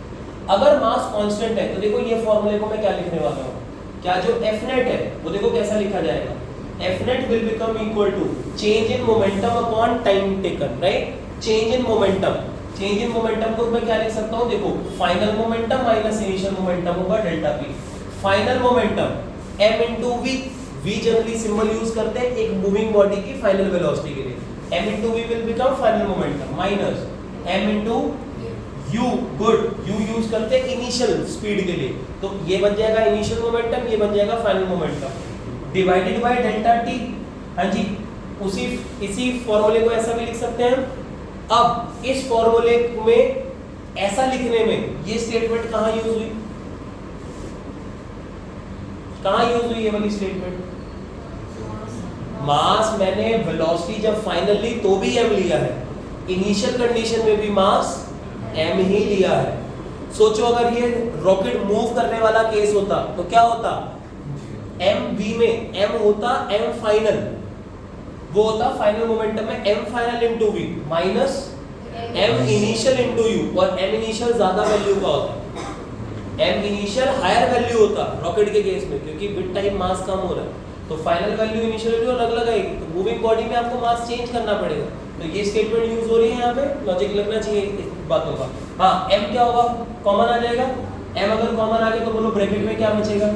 अगर मास कांस्टेंट है तो देखो ये फॉर्मूले को मैं क्या लिखने वाला हूँ, क्या जो एफ नेट है वो देखो कैसा लिखा जाएगा। F net will become equal to change in momentum upon time taken, right? Change in momentum, change in momentum को मैं क्या लिख सकता हूँ, देखो final momentum minus initial momentum होगा delta P। Final momentum m into v, v generally symbol use करते हैं एक मूविंग बॉडी की फाइनल वेलोसिटी के लिए। m into v will become final momentum minus m into u, good, u use करते हैं initial speed के लिए, तो ये बन जाएगा इनिशियल मोमेंटम, ये बन जाएगा final momentum divided by delta T। हाँ जी, इसी फॉर्मूले को ऐसा भी लिख सकते हैं। अब इस फॉर्मूले में ऐसा लिखने में ये स्टेटमेंट कहाँ यूज हुई, कहाँ यूज हुई ये वाली स्टेटमेंट? मास मैंने वेलोसिटी जब फाइनल ली तो भी m लिया है, इनिशियल कंडीशन में भी मास m ही लिया है। सोचो अगर ये रॉकेट मूव करने वाला केस होता तो क्या होता, m v में m होता m फाइनल, वो होता फाइनल मोमेंटम में m final into v minus m initial into u, और m इनिशियल ज्यादा वैल्यू का होता, m इनिशियल हायर वैल्यू होता रॉकेट के केस में क्योंकि विद टाइम मास कम हो रहा है, तो फाइनल वैल्यू इनिशियल वैल्यू अलग अलग आएगी, तो मूविंग बॉडी में आपको मास चेंज करना पड़ेगा। तो ये स्टेटमेंट यूज हो रही है यहाँ पे, लॉजिक लगना चाहिए। बातों का। हाँ m क्या होगा, कॉमन आ जाएगा। m अगर कॉमन आ गया तो बोलो ब्रैकेट में क्या बचेगा,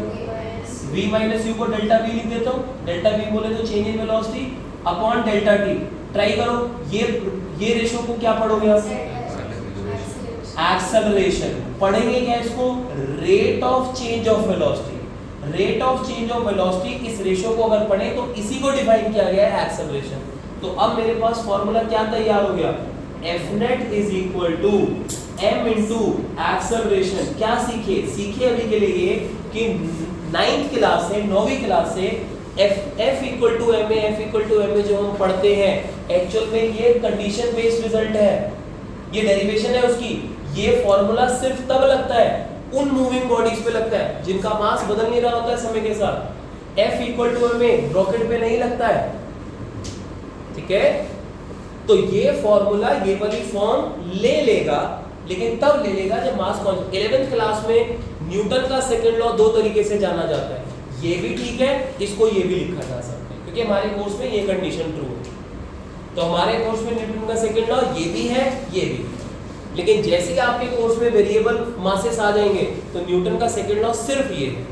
v माइनस यू को डेल्टा v लिख देता हूँ। डेल्टा v बोले तो change in velocity upon delta t। Try करो, ये रेशो को क्या पढ़ोगे आप, एक्सेलरेशन। पढ़ेंगे क्या इसको, rate of change of velocity. Rate of change of velocity, इस रेशो को अगर पढ़े तो इसी को डिफाइन किया गया है एक्सेलरेशन। तो अब मेरे पास फॉर्मूला क्या तैयार हो गया, F net is equal to m into acceleration. क्या सीखे अभी के लिए कि 9th क्लास से 9वीं क्लास से f equal to ma, f equal to ma जो हम पढ़ते हैं, एक्चुअल में ये कंडीशन बेस्ड रिजल्ट है, ये डेरिवेशन है उसकी। ये फॉर्मूला सिर्फ तब लगता है उन मूविंग बॉडीज पे लगता है जिनका मास बदल नहीं रहा होता है समय के साथ। f equal to ma rocket पे नहीं लगता है, ठीक है। तो ये फॉर्मूला ये वाली फॉर्म ले लेगा, लेकिन तब ले लेगा जब मास कांस्टेंट। 11th क्लास में न्यूटन का सेकंड लॉ दो तरीके से जाना जाता है, ये भी ठीक है, इसको ये भी लिखा जा सकता है, क्योंकि हमारे कोर्स में ये कंडीशन ट्रू है। तो हमारे कोर्स में न्यूटन का सेकंड लॉ ये भी है, ये भी। लेकिन जैसे ही आपके कोर्स में वेरिएबल मासेस आ जाएंगे तो न्यूटन का सेकंड लॉ सिर्फ ये है,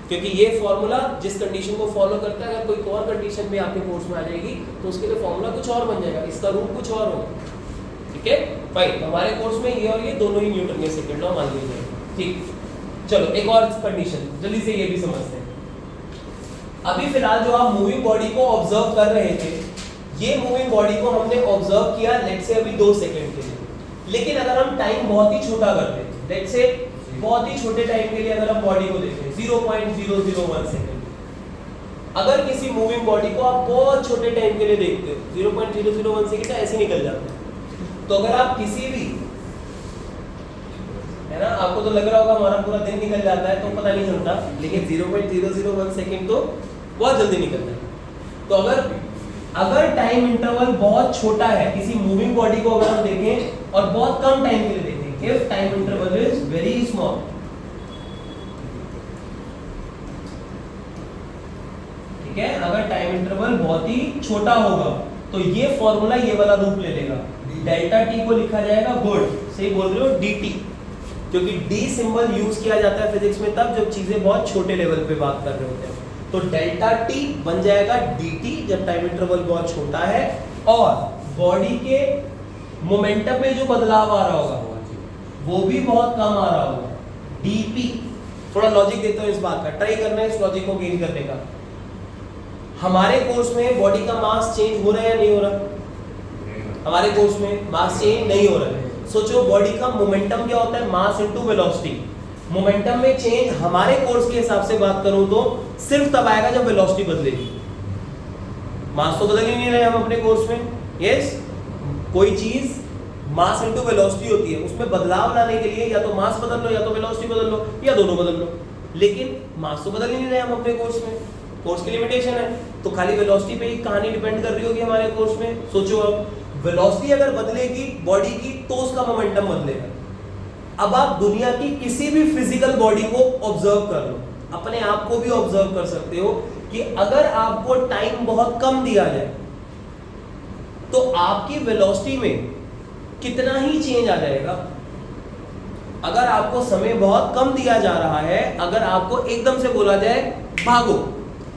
क्योंकि ये फॉर्मूला जिस कंडीशन को फॉलो करता है, अगर कोई और कंडीशन भी आपके कोर्स में आ जाएगी तो उसके लिए फॉर्मूला कुछ और बन जाएगा, इसका रूट कुछ और होगा, ठीक है। फाइन, हमारे कोर्स में ये और ये दोनों ही न्यूटन के सेकंड लॉ मान लिए जाएंगे, ठीक। चलो एक और कंडीशन जल्दी से ये भी समझते हैं। अभी फिलहाल जो आप मूविंग बॉडी को ऑब्जर्व कर रहे थे, ये मूविंग बॉडी को हमने ऑब्जर्व किया लेट्स से अभी 2 सेकंड के लिए। लेकिन अगर हम टाइम बहुत ही छोटा कर दें, लेट्स से बहुत ही छोटे टाइम के लिए अगर हम बॉडी को देखें 0.001 सेकंड, अगर किसी मूविंग बॉडी को आप बहुत छोटे टाइम के लिए देखते हो 0.001 सेकंड ऐसे निकल जाते हैं, तो अगर आप किसी भी, है ना, आपको तो लग रहा होगा हमारा पूरा दिन निकल जाता है तो पता नहीं चलता, लेकिन 0.001 सेकंड तो बहुत जल्दी निकलता है। तो अगर टाइम इंटरवल बहुत छोटा है, किसी मूविंग बॉडी को अगर हम देखें और बहुत कम टाइम के लिए देखें, if time interval is very small, ठीक है, अगर टाइम इंटरवल बहुत ही छोटा होगा तो ये फॉर्मूला ये वाला रूप ले लेगा। डेल्टा टी को लिखा जाएगा गुड, सही बोल रहे हो, dt, क्योंकि d सिंबल यूज किया जाता है फिजिक्स में तब जब चीजें बहुत छोटे लेवल पे बात कर रहे होते हैं। तो डेल्टा t बन जाएगा dt जब टाइम इंटरवल बहुत छोटा है, और बॉडी के मोमेंटम में जो बदलाव आ रहा होगा वो भी बहुत कम आ रहा होगा, dp। थोड़ा लॉजिक देता हूं इस बात का, ट्राई करना है इस लॉजिक को गेन करने का। हमारे कोर्स में बॉडी का मास चेंज हो रहा है या नहीं हो रहा, हमारे कोर्स में मास चेंज नहीं हो रहा है। सोचो बॉडी का मोमेंटम क्या होता है, मास इनटू वेलोसिटी। मोमेंटम में चेंज हमारे कोर्स के हिसाब से बात करूं तो सिर्फ तब आएगा जब वेलोसिटी बदलेगी। मास तो बदल ही नहीं रहे हम अपने कोर्स में, यस। कोई चीज मास इनटू वेलोसिटी होती है, उसमें बदलाव लाने के लिए या तो मास बदल लो या तो वेलोसिटी बदल लो या दोनों बदल लो, लेकिन मास तो बदल ही नहीं रहे हम अपने कोर्स में, कोर्स की लिमिटेशन है। तो खाली वेलोसिटी पे ही कहानी डिपेंड कर रही होगी हमारे कोर्स में। सोचो अब वेलोसिटी अगर बदलेगी बॉडी की तो उसका मोमेंटम बदलेगा। अब आप दुनिया की किसी भी फिजिकल बॉडी को ऑब्जर्व कर लो, अपने आप को भी ऑब्जर्व कर सकते हो कि अगर आपको टाइम बहुत कम दिया जाए तो आपकी वेलोसिटी में कितना ही चेंज आ जाएगा। अगर आपको समय बहुत कम दिया जा रहा है, अगर आपको एकदम से बोला जाए भागो,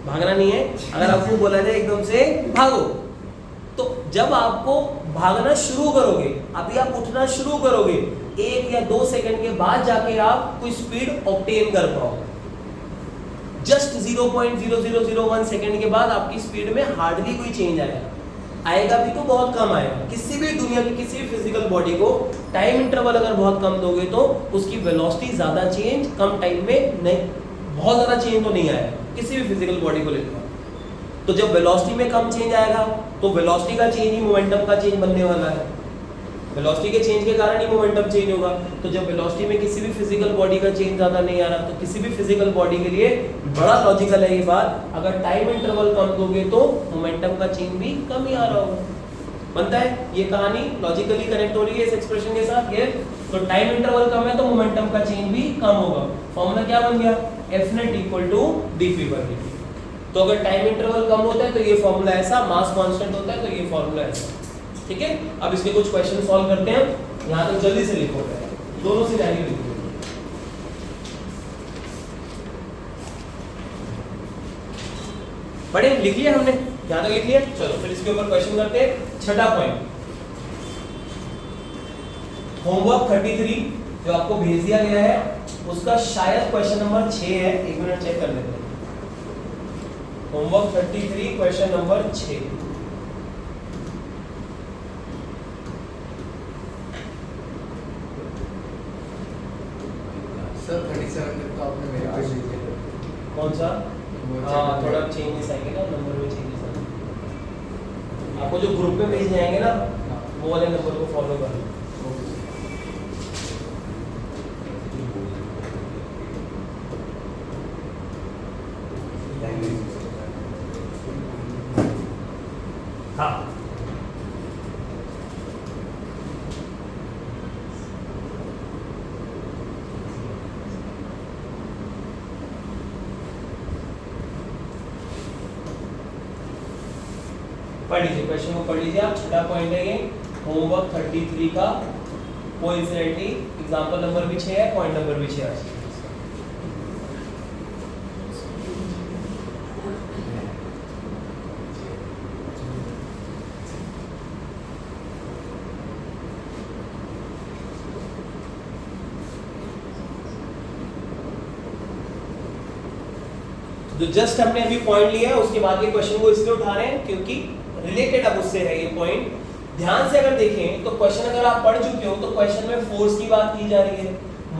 भागना नहीं है, अगर आपको बोला जाए एकदम से भागो, तो जब आपको भागना शुरू करोगे, अभी आप उठना शुरू करोगे, 1 या 2 सेकंड के बाद जाके आप कोई स्पीड ऑब्टेन कर पाओगे। जस्ट 0.0001 सेकंड के बाद आपकी स्पीड में हार्डली कोई चेंज आएगा भी तो बहुत कम आएगा। किसी भी दुनिया की किसी भी फिजिकल बॉडी को टाइम इंटरवल अगर बहुत कम दोगे तो उसकी वेलोसिटी ज्यादा चेंज कम टाइम में नहीं, बहुत ज्यादा चेंज तो नहीं आएगा किसी भी फिजिकल बॉडी को लेकर। तो जब वेलोसिटी में कम चेंज आएगा तो वेलोसिटी का चेंज ही मोमेंटम का चेंज बनने वाला है, वेलोसिटी के चेंज के कारण ही मोमेंटम चेंज होगा। तो जब वेलोसिटी में किसी भी फिजिकल बॉडी का चेंज ज्यादा नहीं आ रहा तो किसी भी फिजिकल बॉडी के लिए बड़ा लॉजिकल है ये बात, अगर टाइम इंटरवल कम दोगे तो मोमेंटम का चेंज भी कम ही आ रहा होगा। बनता है ये कहानी लॉजिकली कनेक्ट हो रही है इस एक्सप्रेशन के साथ। ये तो टाइम इंटरवल कम है तो मोमेंटम का चेंज भी कम होगा। फॉर्मूला क्या बन गया, F net equal to dp/dt। तो अगर टाइम इंटरवल कम होता है तो ये फॉर्मूला ऐसा, मास कांस्टेंट होता है तो ये फॉर्मूला ऐसा, ठीक है, अब इसके कुछ क्वेश्चन सॉल्व करते हैं। यहाँ तक जल्दी से लिखो, दोनों सिनेरियो लिखो। बड़े लिख लिया हमने, यहाँ तक लिख लिया। चलो फिर इसके ऊपर क्वेश्चन करते हैं। छठा पॉइंट, होमवर्क 33 जो आपको भेज दिया गया है उसका शायद क्वेश्चन नंबर 6 है, एक मिनट चेक कर लेते हैं। Homework 33 question number 6। सर 37 तक तो आपने मेरे पे भेज दिया। कौन सा? हाँ थोड़ा चेंजेस आएंगे ना, नंबर में चेंजेस आएंगे। आपको जो ग्रुप में भेज जाएंगे ना वो वाले नंबर को फॉलो कर लो। हाँ पढ़ लीजिए, क्वेश्चन को पढ़ लीजिए आप। छठा पॉइंट है ये होमवर्क 33 का। कोइंसिडेंटली एग्जांपल नंबर भी 6 है, पॉइंट नंबर भी 6 है। जो जस्ट हमने अभी पॉइंट लिया है उसके बाद ये क्वेश्चन को इसलिए उठा रहे हैं क्योंकि रिलेटेड अब उससे है ये पॉइंट। ध्यान से अगर देखें तो क्वेश्चन अगर आप पढ़ चुके हो तो क्वेश्चन में फोर्स की बात की जा रही है,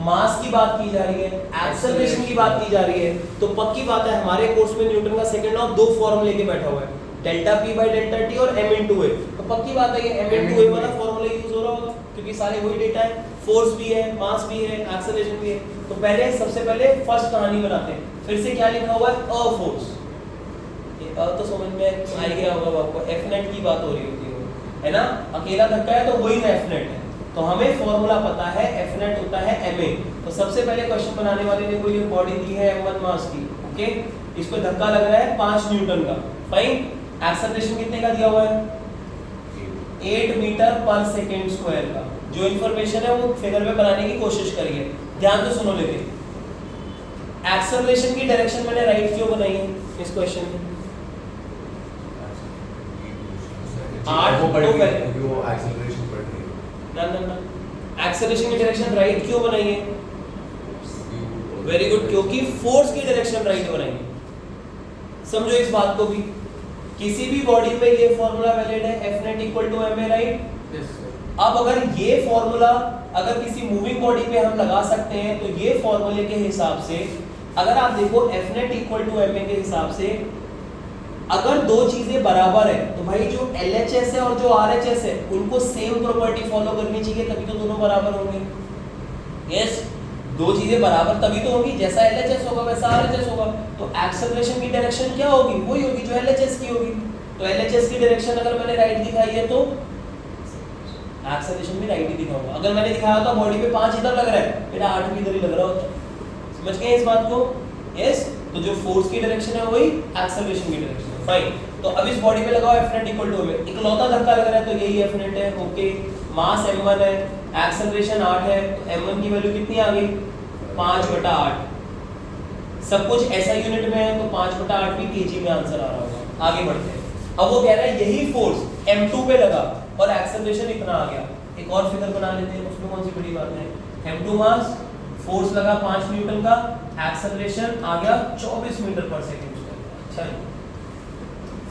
मास की बात की जा रही है, एक्सेलरेशन की बात की जा रही है। तो पक्की बात है हमारे कोर्स में न्यूटन का सेकंड लॉ दो फॉर्मूले लेके बैठा हुआ है, delta P by delta T और m इनटू a। तो पक्की बात है ये m इनटू a वाला फॉर्मूला यूज हो रहा होगा क्योंकि सारे वही डेटा है, फोर्स भी है, मास भी है, एक्सेलरेशन भी है। तो पहले सबसे पहले फर्स्ट कहानी बनाते हैं। फिर से क्या लिखा हुआ है? A force. ये अ तो समझ में आ गया होगा आपको, एफ नेट की बात हो रही होती है ना। अकेला धक्का है तो वही ना एफ नेट है। तो हमें फॉर्मूला पता है, एफ नेट होता है ma। तो सबसे पहले क्वेश्चन बनाने वाले ने कोई बॉडी दी है m1 मास की, ओके, इस पे धक्का लग रहा है 5 न्यूटन का, फाइन। एक्सेलरेशन कितने का दिया हुआ है? 8 मीटर पर सेकंड स्क्वायर का। जो इंफॉर्मेशन है वो फिगर में बनाने की कोशिश करिए, ध्यान से सुनो। लेकिन एक्सेलरेशन की डायरेक्शन मैंने राइट क्यों बनाई है इस क्वेश्चन में? 8 वो बढ़ तो गई क्योंकि वो एक्सेलरेशन बढ़ रही है। ना एक्सेलरेशन की डायरेक्शन राइट क्यों बनाई है? वेरी गुड, क्योंकि फोर्स की डायरेक्शन राइट बनाई है। समझो इस बात को भी, किसी भी बॉडी पे ये फॉर्मूला वैलिड है, F net equal to ma, right? अब अगर ये फॉर्मूला अगर किसी मूविंग बॉडी पे हम लगा सकते हैं तो ये फॉर्मूले के हिसाब से अगर आप देखो F net equal to ma के हिसाब से अगर दो चीजें बराबर है तो भाई जो LHS है और जो RHS है उनको सेम प्रॉपर्टी फॉलो करनी चाहिए, तभी तो दोनों बराबर होंगे। यस, दो चीजें बराबर तभी तो होगी, जैसा LHS होगा वैसा RHS होगा। तो एक्सेलरेशन की डायरेक्शन क्या होगी? वही होगी जो LHS की होगी। तो LHS की डायरेक्शन अगर मैंने राइट दिखाई है तो एक्सेलरेशन भी राइट ही दिखाऊंगा। अगर मैंने दिखाया था बॉडी पे 5 इधर लग रहा है, मेरा 8 भी इधर ही लग रहा होता। समझ गए इस बात को? यस, तो जो फोर्स की डायरेक्शन है वही एक्सेलरेशन की डायरेक्शन है, फाइन। तो अब इस बॉडी पे लगाओ F net इक्वल टू में, इकलौता धक्का लग रहा है तो यही F net है, ओके। मास m1 है, एक्सेलरेशन 8 है, तो m1 की वैल्यू कितनी आ गई? 5/8। सब कुछ ऐसा यूनिट में है तो 5/8 भी केजी में आंसर आ रहा होगा। आगे बढ़ते हैं। अब वो कह रहा है यही फोर्स m2 पे लगा और एक्सेलरेशन इतना आ गया। एक और फिगर बना लेते हैं, उसमें कौन सी बड़ी बात है? m2 मास, फोर्स लगा 5 न्यूटन का, एक्सेलरेशन आ गया 24 मीटर पर सेकंड स्क्वायर। अच्छा,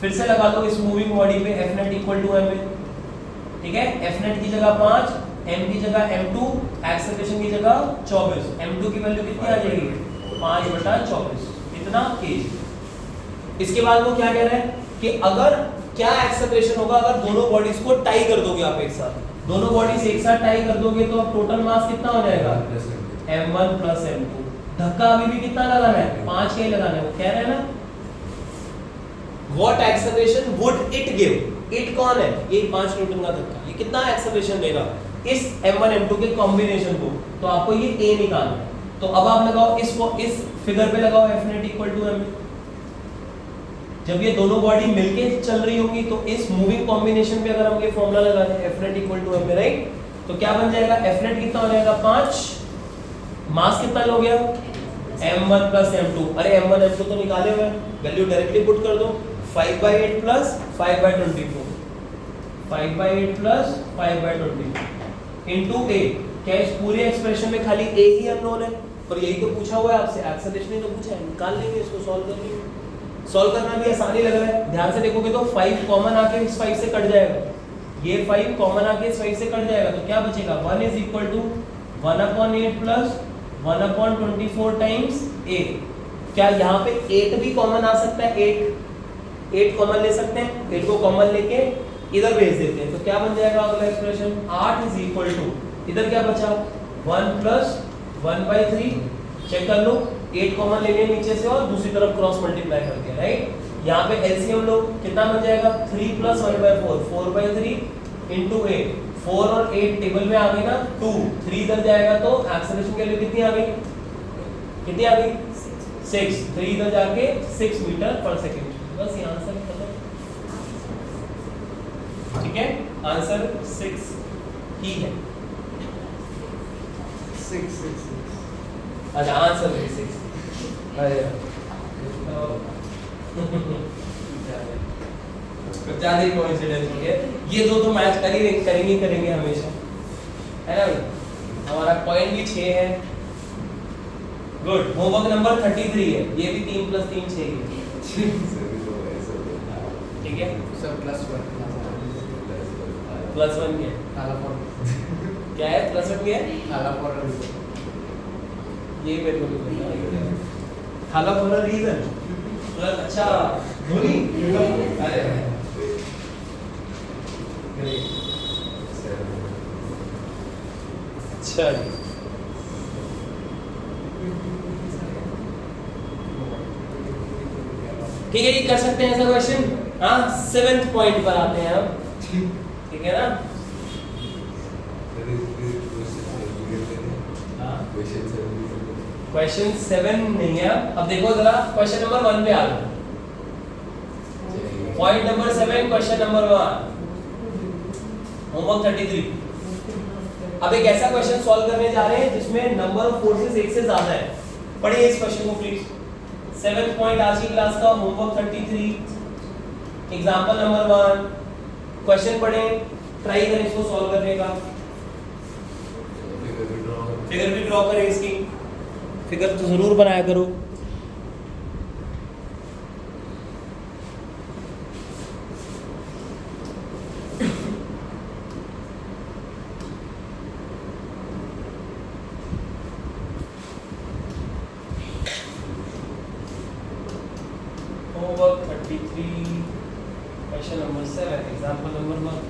फिर से लगा दो इस मूविंग बॉडी पे F net equal to ma, ठीक है। F net की जगह 5, m की जगह m2, एक्सेलरेशन की जगह 24। m2 की वैल्यू कितनी आ जाएगी? 5/24, इतना केजी। इसके बाद वो क्या कह रहे हैं कि अगर क्या एक्सेलरेशन होगा अगर दोनों बॉडीज को टाई कर दोगे आप एक साथ, दोनों बॉडीज एक साथ टाई कर दोगे तो अब टोटल मास कितना हो जाएगा? m1 plus m2। धक्का अभी भी कितना लगाना है? 5 का ही लगाना है। वो कह रहे हैं ना what acceleration would it give? It कौन है? ये 5 न्यूटन का धक्का, ये कितना एक्सेलरेशन देगा इस m1 m2 के कॉम्बिनेशन को? तो आपको ये a निकालना है। तो अब आप लगाओ इस फिगर पे लगाओ F net equal to ma। जब ये दोनों बॉडी मिलके चल रही होंगी तो इस मूविंग कॉम्बिनेशन पे अगर हम ये फॉर्मूला लगा दें F net equal to m, right, तो क्या बन जाएगा F net कितना हो जाएगा 5, मास कितना हो गया m1 प्लस m2, अरे m1 m2 तो निकाले हुए वैल्यू डायरेक्टली पुट कर दो 5/8 प्लस 5/24, 5/8 प्लस 5/24 इनटू a। क्या इस पूरे एक्सप्रेशन में खाली a ही अननोन है? और यही तो पूछा हुआ है आपसे, एक्सेलरेशन ही तो पूछा है, निकाल लेंगे इसको, सॉल्व कर लेंगे। सॉल्व करना भी आसानी लग रहा है, ध्यान से देखोगे तो 5 कॉमन आके इस 5 से कट जाएगा, ये 5 कॉमन आके इस 5 से कट जाएगा, तो क्या बचेगा 1 is equal to 1/8 plus 1/24 times 8। क्या यहाँ पे 8 भी कॉमन आ सकता है? 8 कॉमन ले सकते हैं, 8 को कॉमन लेके इधर भेज देते हैं, तो क्या बन जाएगा अगला एक्सप्रेशन 8 इज इक्वल टू, इधर क्या बचा 1 प्लस 1/3, चेक कर लो 8 कॉमन ले लिया नीचे से और दूसरी तरफ क्रॉस मल्टीप्लाई करके, राइट। यहाँ पे एलसीएम लो, कितना बन जाएगा 3 प्लस 1/4, 4/3 इनटू 8, 4 और 8 टेबल में आ गई ना 2, 3 इधर जाएगा तो एक्सेलरेशन की वैल्यू कितनी आ गई, कितनी आ गई 6, 3 इधर जाके 6 मीटर पर सेकंड। बस ये आंसर खत्म, ठीक है, आंसर 6 ही है। 6 अच्छा आंसर है 6। अरे ज्यादा ही कोइंसिडेंस हो गया, ये दो तो मैच करेंगे हमेशा, है ना भाई। हमारा पॉइंट भी 6 है, गुड। होमवर्क नंबर 33 है, ये भी 3 + 3 6 है, ठीक है। सर +1 +1 क्या है +1 क्या है? ये मेरे को नहीं पता, खाला फॉर अ रीजन, अच्छा धोनी, अरे अच्छा ठीक है, ये कर सकते हैं ऐसा क्वेश्चन। हाँ 7th पॉइंट पर आते हैं हम, ठीक है ना। क्वेश्चन 7 नहीं है, अब देखो जरा क्वेश्चन नंबर 1 पे आ गए, point number 7 question number 1 homework 33। अब एक ऐसा क्वेश्चन सॉल्व करने जा रहे हैं जिसमें नंबर ऑफ फोर्सेस एक से ज्यादा है। पढ़िए इस क्वेश्चन को प्लीज, 7th पॉइंट आज की क्लास का होमवर्क 33 एग्जांपल नंबर 1। क्वेश्चन पढ़ें, ट्राई करें इसको सॉल्व करने का। फिगर भी ड्रॉ करें, इसकी फिगर तो जरूर बनाया करो। Homework 33 question number 7 example number 1।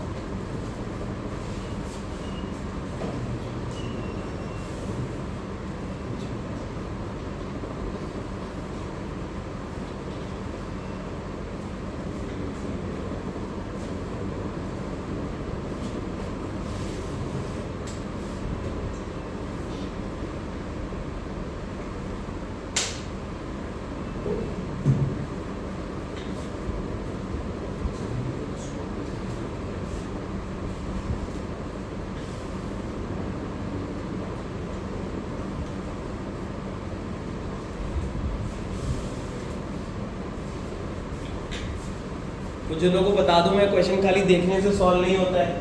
कुछ जनों को बता दूं मैं, क्वेश्चन खाली देखने से सॉल्व नहीं होता है,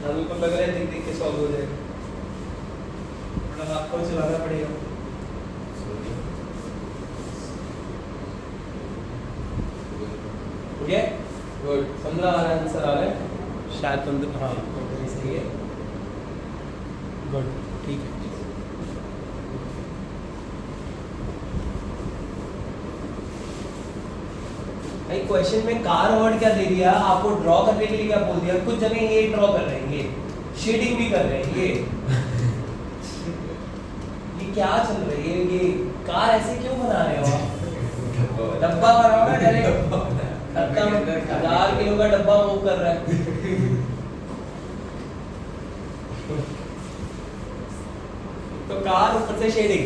हम को लग रहा है देख देख के सॉल्व हो जाएगा, थोड़ा हाथ को चलाना पड़ेगा। ठीक है, गुड। 15 आ रहा है आंसर, आ रहा है शायद 15, हाँ सही है, गुड, ठीक है। भाई क्वेश्चन में कार वर्ड क्या दे दिया, आपको ड्रॉ करने के लिए क्या बोल दिया, कुछ जगह ये ड्रॉ कर रहे हैं, ये शेडिंग भी कर रहे हैं, ये क्या चल रहा है, ये कार ऐसे क्यों बना रहे हो आप? डब्बा बनाओ ना डायरेक्ट, खत्म, 1000 किलो का डब्बा मूव कर रहा है। तो कार ऊपर से शेडिंग,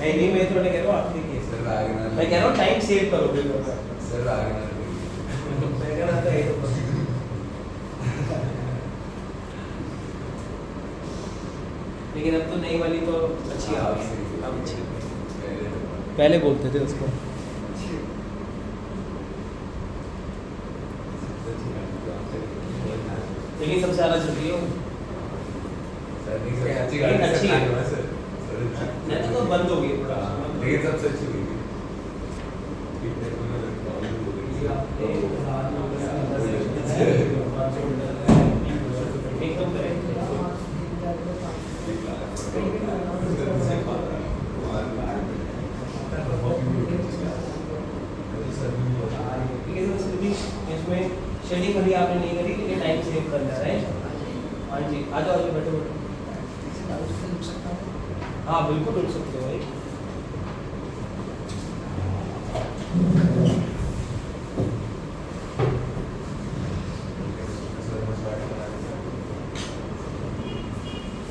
नहीं मैं थोड़ा कह रहा हूँ आखिरी केस सर आगे मैं कह रहा हूँ टाइम सेव करोगे सर आगे मैं कह रहा था ये तो लेकिन अब तो नई वाली तो अच्छी आ गई अब अच्छी पहले बोलते थे उसको लेकिन सबसे ज़्यादा चल रही है वो। नहीं तो बंद हो गई थोड़ा लेकिन सबसे अच्छी हुई थी। एकदम करेक्ट इसमें शेडिंग अभी आपने नहीं करी लेकिन टाइम सेव करना है। हाँ जी आ जाओ बैठो बैठो। हाँ बिल्कुल रुक सकते हो भाई।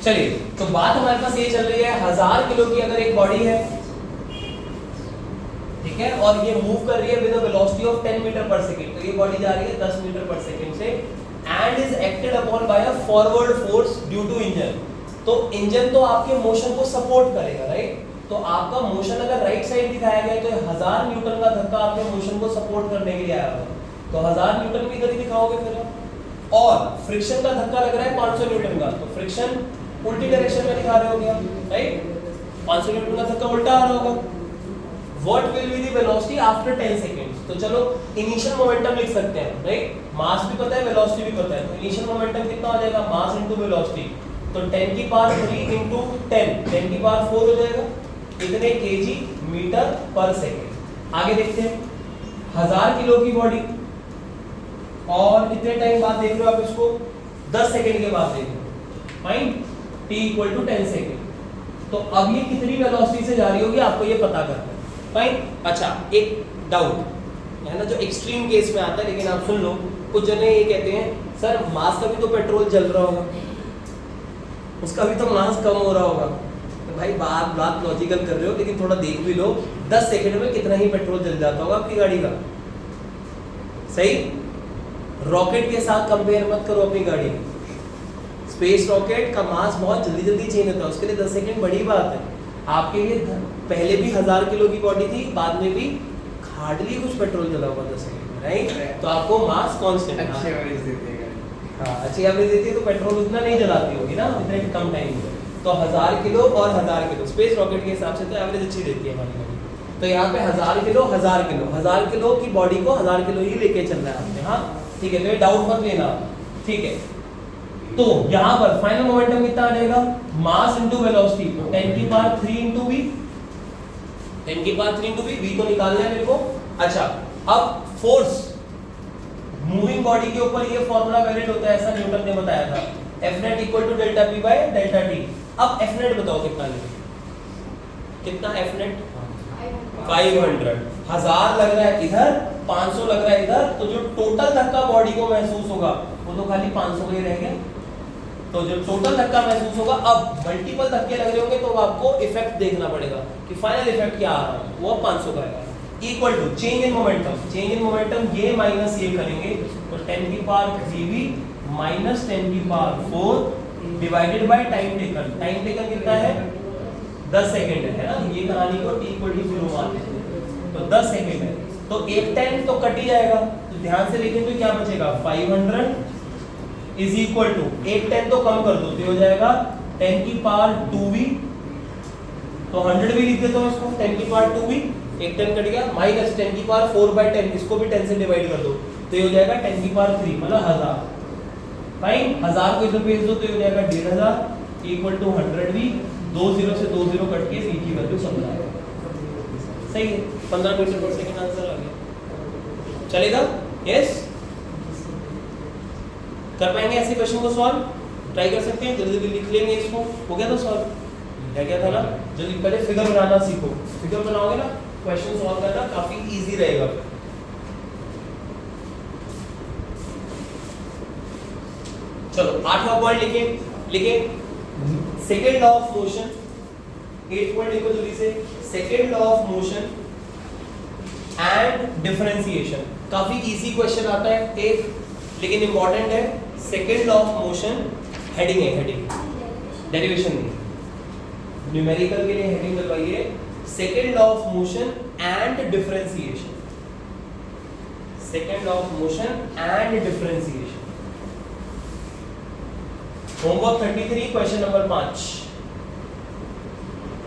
चलिए तो बात हमारे पास ये चल रही है 1000 किलो की अगर एक बॉडी है ठीक है और ये मूव कर रही है with a velocity of 10 metre per second तो ये बॉडी जा रही है 10 मीटर पर सेकंड से and is acted upon by a forward force due to engine. तो इंजन तो आपके मोशन को सपोर्ट करेगा राइट। तो आपका मोशन अगर राइट साइड दिखाया गया तो 1000 न्यूटन का धक्का आपके मोशन को सपोर्ट करने के लिए आया होगा तो 1000 न्यूटन भी इधर ही दिखाओगे फिर आप। और फ्रिक्शन का धक्का लग रहा है 500 न्यूटन का तो फ्रिक्शन उल्टी डायरेक्शन में दिखा रहे होगे आप राइट। 500 न्यूटन का धक्का उल्टा आ रहा होगा। What will be the velocity after 10 seconds? तो चलो इनिशियल मोमेंटम लिख सकते हैं राइट। मास भी पता है वेलोसिटी भी पता है तो इनिशियल मोमेंटम कितना हो जाएगा मास इनटू वेलोसिटी तो 10 की पावर 3 इनटू 10 की पावर 4 हो जाएगा इतने केजी मीटर पर सेकंड। आगे देखते हैं 1000 किलो की बॉडी और कितने टाइम बाद देख रहे हो आप इसको 10 सेकंड के बाद देख रहे हो fine t equal to 10 second. तो अब ये कितनी वेलोसिटी से जा रही होगी आपको ये पता करना है फाइन। अच्छा एक डाउट है ना जो एक्सट्रीम केस में आता है लेकिन आप सुन लो कुछ जने ये कहते हैं सर मास का भी तो पेट्रोल जल रहा होगा उसका भी तो मास कम हो रहा होगा। तो भाई बात लॉजिकल कर रहे हो लेकिन थोड़ा देख भी लो 10 सेकंड में कितना ही पेट्रोल जल जाता होगा आपकी गाड़ी का सही। रॉकेट के साथ कंपेयर मत करो अपनी गाड़ी। स्पेस रॉकेट का मास बहुत जल्दी जल्दी चेंज होता है उसके लिए 10 सेकंड बड़ी बात है। आपके लिए पहले भी 1000 किलो की बॉडी थी बाद में भी हार्डली कुछ पेट्रोल जला होगा 10 सेकंड में राइट। तो आपको मास कांस्टेंट अच्छी एवरेज देती है हाँ अच्छी एवरेज देती है तो पेट्रोल उतना नहीं जलाती होगी ना इतने कम टाइम में। तो 1000 किलो और 1000 किलो स्पेस रॉकेट के हिसाब से तो एवरेज अच्छी देती है हमारी गाड़ी। तो यहाँ पे 1000 किलो की बॉडी को 1000 किलो ही लेके चलना है आपने हाँ ठीक है। तो ये डाउट मत लेना ठीक है। तो यहाँ पर फाइनल मोमेंटम कितना आ जाएगा मास इनटू वेलोसिटी 10 की पावर 3 इनटू v 10 की पावर 3 इनटू v तो निकालना है मेरे को। अच्छा अब फोर्स मूविंग बॉडी के ऊपर ये फॉर्मूला वैलिड होता है ऐसा न्यूटन ने बताया था F net equal to delta p by delta t। अब F net बताओ कितना है कितना F net 500 1000 लग रहा है इधर 500 लग रहा है इधर तो जो टोटल धक्का बॉडी को महसूस होगा वो तो खाली 500 का ही रह गया। तो जो टोटल धक्का महसूस होगा अब मल्टीपल धक्के लग रहे होंगे तो आपको इफेक्ट देखना पड़ेगा कि फाइनल इफेक्ट क्या आ रहा है वो 500 का आएगा equal to change in momentum ये माइनस ये करेंगे तो 10 की पावर 3v माइनस 10 की power 4 divided by time taken कितना है 10 सेकंड है ना। ये कहानी को t इक्वल टू 0 मान लेते हैं तो 10 सेकंड है तो एक 10 तो कट ही जाएगा तो ध्यान से लिखें तो क्या बचेगा 500 इज इक्वल टू एक 10 तो कम कर दो तो हो जाएगा 10 की पावर 2v तो 100 भी लिख देता हूं इसको 10 की पावर 2v एक 10 कट गया माइनस 10 की पावर 4 बाय 10 इसको भी 10 से डिवाइड कर दो तो ये हो जाएगा 10 की पावर 3 मतलब 1000 फाइन 1000 को इधर भेज दो तो ये हो जाएगा 1500 इक्वल टू 100v 2 0 से 2 0 कट के v की वैल्यू 15 सही है 15 मीटर पर सेकंड आंसर आ गया चलेगा यस। कर पाएंगे ऐसे क्वेश्चन को सॉल्व ट्राई कर सकते हैं जल्दी जल्दी लिख लेंगे इसको हो गया तो सॉल्व क्या था ना जल्दी पहले फिगर बनाना सीखो फिगर बनाओगे ना क्वेश्चन सॉल्व करना काफी इजी रहेगा। चलो 8वां पॉइंट लिखें second law of motion 8 point लिखो जल्दी से second law of motion and differentiation. काफी इजी क्वेश्चन आता है एक, लेकिन इंपॉर्टेंट है। Second law of motion heading है, हेडिंग, डेरिवेशन नहीं, न्यूमेरिकल के लिए हेडिंग लगवाइए, second law of motion and differentiation. Second law of motion and differentiation. Homework 33 question number 5,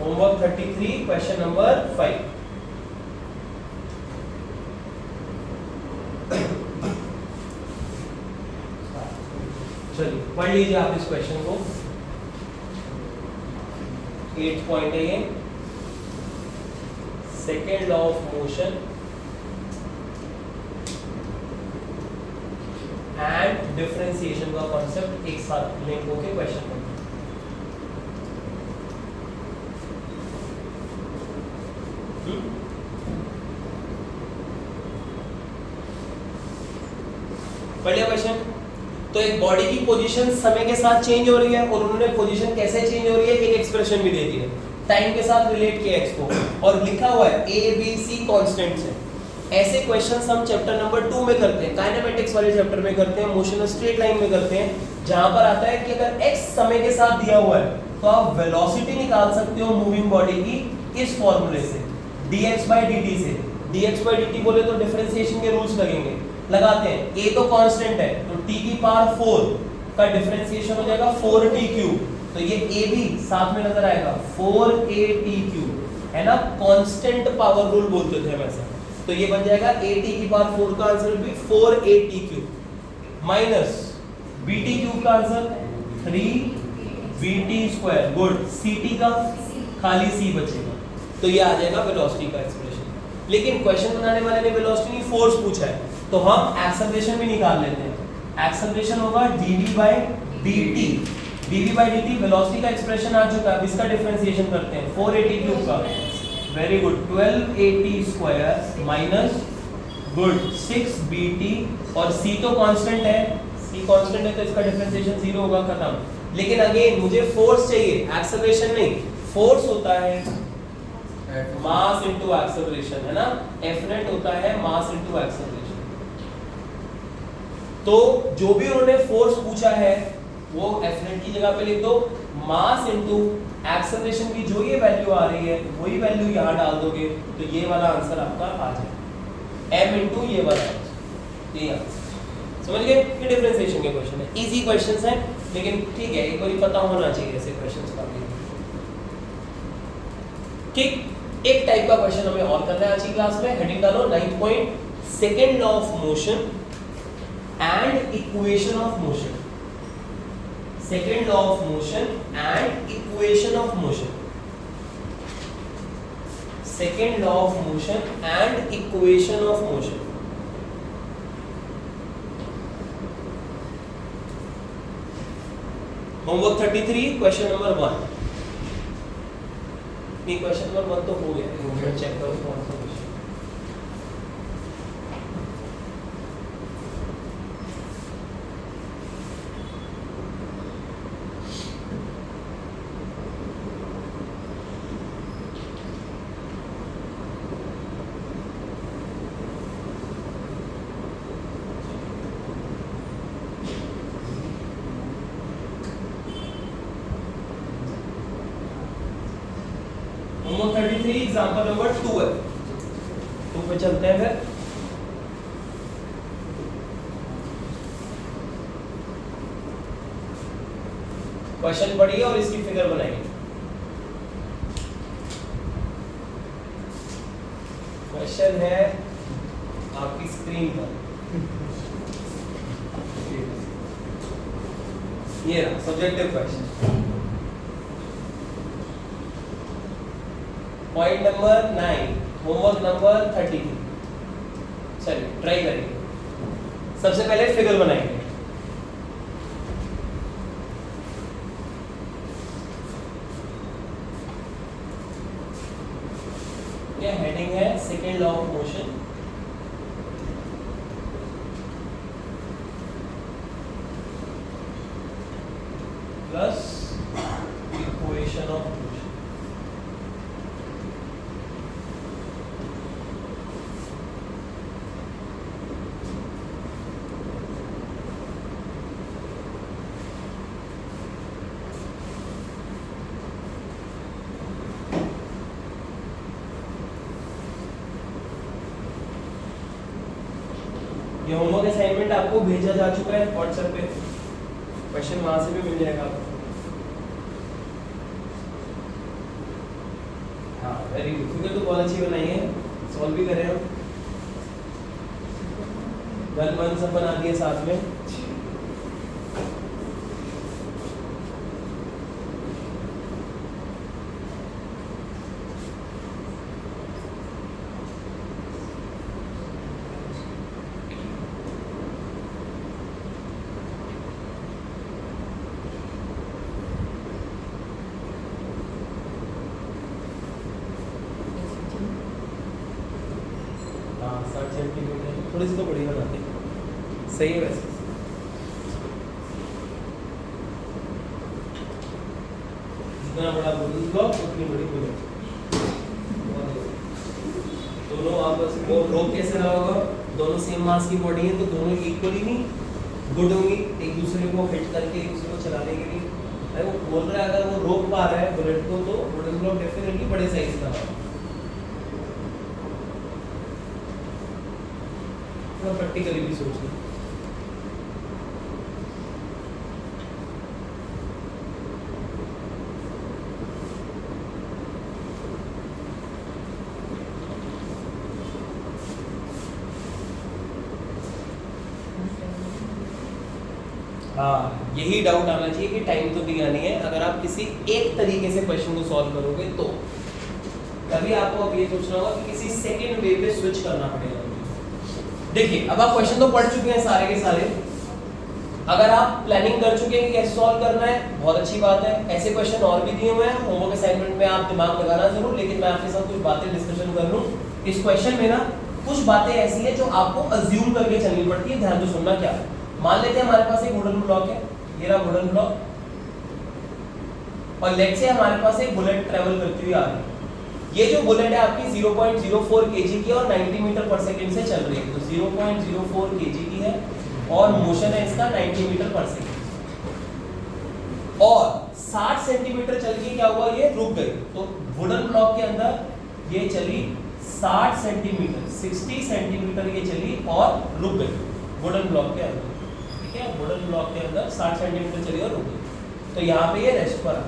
homework 33 question number 5। चलिए पढ़ लीजिए आप इस क्वेश्चन को। 8 पॉइंट है ये, second law of motion and differentiation का कॉन्सेप्ट एक साथ लिंक होके क्वेश्चन में। पढ़िए क्वेश्चन। तो एक बॉडी की पोजीशन समय के साथ चेंज हो रही है, और उन्होंने पोजीशन कैसे चेंज हो रही है एक एक्सप्रेशन भी दे दी है, टाइम के साथ रिलेट किया एक्स को, और लिखा हुआ है ए बी सी कांस्टेंट्स है। ऐसे क्वेश्चंस हम चैप्टर नंबर 2 में करते हैं, काइनेमेटिक्स वाले चैप्टर में करते हैं, मोशन स्ट्रेट लाइन में करते हैं, जहां पर आता है कि अगर x समय के साथ दिया हुआ है तो आप वेलोसिटी निकाल सकते हो मूविंग बॉडी की इस फॉर्मूले से, dx/dt से। dx/dt बोले तो डिफरेंशिएशन के रूल्स लगेंगे, लगाते हैं। a तो कांस्टेंट है, तो t की पावर 4 का डिफरेंशिएशन हो जाएगा 4t3, तो ये a भी साथ में नजर आएगा 4at3 है ना, कांस्टेंट पावर रूल बोलते थे हम ऐसा। तो ये बन जाएगा at की पावर 4 का आंसर भी 4at3 माइनस bt3 का आंसर 3bt²। गुड। ct का खाली c बचेगा, तो ये आ जाएगा वेलोसिटी का एक्सप्रेशन। लेकिन क्वेश्चन बनाने वाले ने वेलोसिटी नहीं फोर्स पूछा है, तो हम एक्सेलरेशन भी निकाल लेते हैं। एक्सेलरेशन होगा dv/dt। dv/dt वेलोसिटी का एक्सप्रेशन आ चुका है, इसका डिफरेंशिएशन करते हैं 4at3 का। Very good, 12at² minus good 6bt, और c तो कांस्टेंट है, c कांस्टेंट है तो इसका डिफरेंशिएशन 0 होगा, खत्म। लेकिन अगेन मुझे फोर्स चाहिए, एक्सेलरेशन नहीं। फोर्स होता है मास इनटू एक्सेलरेशन, है ना, F नेट होता है मास इनटू एक्सेलरेशन। तो जो भी उन्होंने फोर्स पूछा है वो F नेट की जगह पे लिख दो, मास इनटू एक्सेलरेशन की जो ये वैल्यू आ रही है वही वैल्यू यहाँ डाल दोगे, तो ये वाला आंसर आपका आ जाएगा, m इनटू ये वाला आंसर, ये आंसर। समझ गए? ये डिफरेंशिएशन के क्वेश्चन है, इजी क्वेश्चंस हैं, लेकिन ठीक है एक बार पता होना चाहिए ऐसे क्वेश्चंस का भी। ठीक, एक टाइप का क्वेश्चन हमें और करना है आज की क्लास में। हेडिंग डालो 9th point, second law of motion and equation of motion. Second law of motion and equation of motion. Second law of motion and equation of motion. Homework 33 question number 1। नहीं, question number 1 तो हो गया, check करो कौन सा question. Homework 33 example number 2 है, 2 पे चलते हैं फिर। क्वेश्चन पढ़िए और इसकी फिगर बनाइए। क्वेश्चन है आपकी स्क्रीन पर, ये रहा subjective question. Point number 9, homework number 33। चलिए ट्राई करेंगे। सबसे पहले फिगर बनाएंगे। ये हेडिंग है second law of motion. Plus equation of motion. ये होमवर्क असाइनमेंट आपको भेजा जा चुका है व्हाट्सएप पे, क्वेश्चन वहां से भी मिल जाएगा आपको। हाँ वेरी गुड, फिगर तो बहुत अच्छी बनाई है, सॉल्व भी करें हम। 1 1 सब बना दिए साथ में। हाँ 60 सेंटीमीटर, थोड़ी सी तो बड़ी बनाते हैं, सही है वैसे। जितना बड़ा बुलेट ब्लॉक उतनी बड़ी बुलेट। दोनों आपस में रोक कैसे रहा होगा, दोनों सेम मास की बॉडी है तो दोनों इक्वली नहीं गुड होंगी एक दूसरे को हिट करके एक दूसरे को चलाने के लिए। अरे वो बोल रहा है अगर वो रोक पा रहा है बुलेट को तो वुडन ब्लॉक डेफिनेटली बड़े साइज का है। प्रैक्टिकली भी सोचिए। हाँ यही डाउट आना चाहिए कि टाइम तो दिया नहीं है, अगर आप किसी एक तरीके से क्वेश्चन को सॉल्व करोगे तो तभी आपको अब ये सोचना होगा कि किसी सेकंड वे पे स्विच करना पड़ेगा। देखिए अब आप क्वेश्चन तो पढ़ चुके हैं सारे के सारे, अगर आप प्लानिंग कर चुके हैं कि कैसे सॉल्व करना है बहुत अच्छी बात है। ऐसे क्वेश्चन और भी दिए हुए हैं होमवर्क असाइनमेंट में, आप दिमाग लगाना जरूर, लेकिन मैं आपके साथ कुछ बातें डिस्कशन कर लूं। इस क्वेश्चन में ना कुछ बातें ऐसी है जो आपको अज्यूम करके चलनी पड़ती है, ध्यान से सुनना। क्या मान लेते हैं हमारे पास एक वुडन ब्लॉक है, ये रहा वुडन ब्लॉक, और लेट्स से हमारे पास एक बुलेट ट्रेवल करती हुई आ रही है। ये जो बुलेट है आपकी 0.04 kg की और 90 मीटर पर सेकंड से चल रही है, तो 0.04 kg की है और मोशन है इसका 90 मीटर पर सेकंड, और 60 सेंटीमीटर चल के क्या हुआ, ये रुक गई। तो वुडन ब्लॉक के अंदर ये चली 60 सेंटीमीटर, 60 सेंटीमीटर ये चली और रुक गई वुडन ब्लॉक के अंदर, ठीक है। वुडन ब्लॉक के अंदर 60 सेंटीमीटर चली और रुक गई, तो यहाँ पे ये रेस्ट पर आ।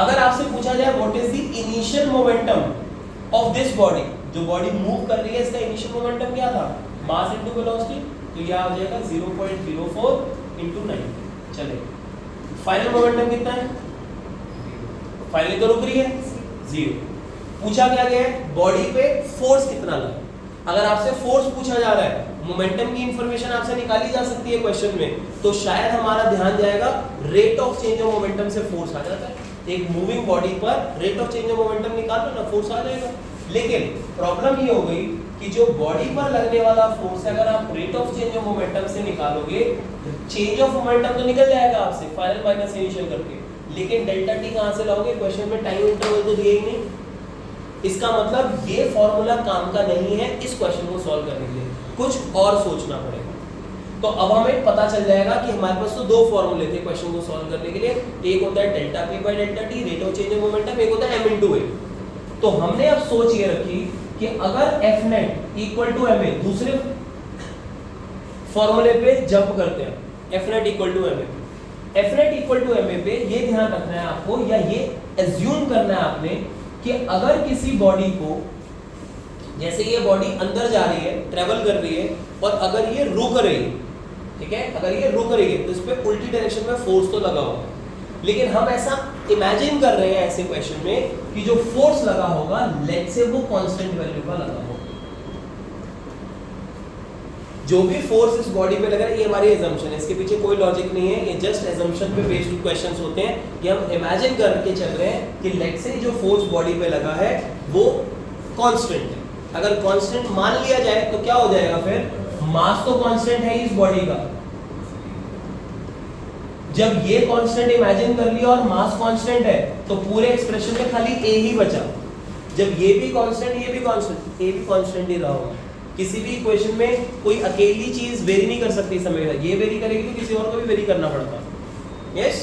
अगर आपसे पूछा जाए what is the initial momentum of this body, जो बॉडी मूव कर रही है इसका इनिशियल मोमेंटम क्या था, मास इनटू वेलोसिटी, तो ये आ जाएगा 0.04 × 90। चले फाइनल मोमेंटम कितना है, फाइनली तो रुक रही है 0। पूछा क्या गया है, बॉडी पे फोर्स कितना लगा। अगर आपसे फोर्स पूछा जा रहा है, मोमेंटम की इंफॉर्मेशन आपसे निकाली जा सकती है क्वेश्चन में, तो शायद हमारा ध्यान जाएगा rate of change of momentum से फोर्स आ जाता है। एक मूविंग बॉडी पर rate of change of momentum निकाल लो ना, फोर्स आ जाएगा। लेकिन प्रॉब्लम ये हो गई कि जो बॉडी पर लगने वाला फोर्स है, अगर आप rate of change of momentum से निकालोगे, चेंज ऑफ मोमेंटम तो निकल जाएगा आपसे फाइनल माइनस इनिशियल करके, लेकिन डेल्टा टी कहां से लाओगे, क्वेश्चन में टाइम इंटरवल तो दिया ही नहीं। इसका मतलब ये फॉर्मूला काम का नहीं है इस क्वेश्चन को सॉल्व करने के लिए, कुछ और सोचना पड़ेगा। तो अब हमें पता चल जाएगा कि हमारे पास तो दो फॉर्मूले थे क्वेश्चन को सॉल्व करने के लिए, एक होता है delta P by delta T rate of change of momentum, एक होता है m × a। तो हमने अब सोच ये रखी कि अगर F net equal to ma, दूसरे फॉर्मूले पे जंप करते हैं, F net equal to ma, F net equal to ma पे ये ध्यान रखना है आपको, या ये एज्यूम करना है आपने कि अगर किसी बॉडी को, जैसे ये बॉडी अंदर जा रही है, ट्रेवल कर रही है, और अगर ये रुक रही है, ठीक है, अगर ये रुक रही है तो इस पे उल्टी डायरेक्शन में फोर्स तो लगा होगा, लेकिन हम ऐसा इमेजिन कर रहे हैं ऐसे क्वेश्चन में कि जो फोर्स लगा होगा लेट्स से वो कांस्टेंट वैल्यू का लगा होगा। जो भी फोर्स इस बॉडी पे लगा है ये हमारी assumption है, इसके पीछे कोई लॉजिक नहीं है, ये जस्ट assumption पे बेस्ड क्वेश्चंस होते हैं। ये हम इमेजिन करके चल रहे हैं कि लेट्स से जो फोर्स बॉडी पे लगा है वो कांस्टेंट है। अगर कांस्टेंट मान लिया जाए तो क्या हो जाएगा, फिर मास तो कांस्टेंट है इस बॉडी का। जब ये कांस्टेंट इमेजिन कर लिया और मास कांस्टेंट है तो पूरे एक्सप्रेशन में खाली a ही बचा। जब ये भी कांस्टेंट, ये भी कांस्टेंट, a भी कांस्टेंट ही रहा होगा। किसी भी इक्वेशन में कोई अकेली चीज वेरी नहीं कर सकती समय, ये वेरी करेगी तो किसी और को भी वेरी करना पड़ता है। यस,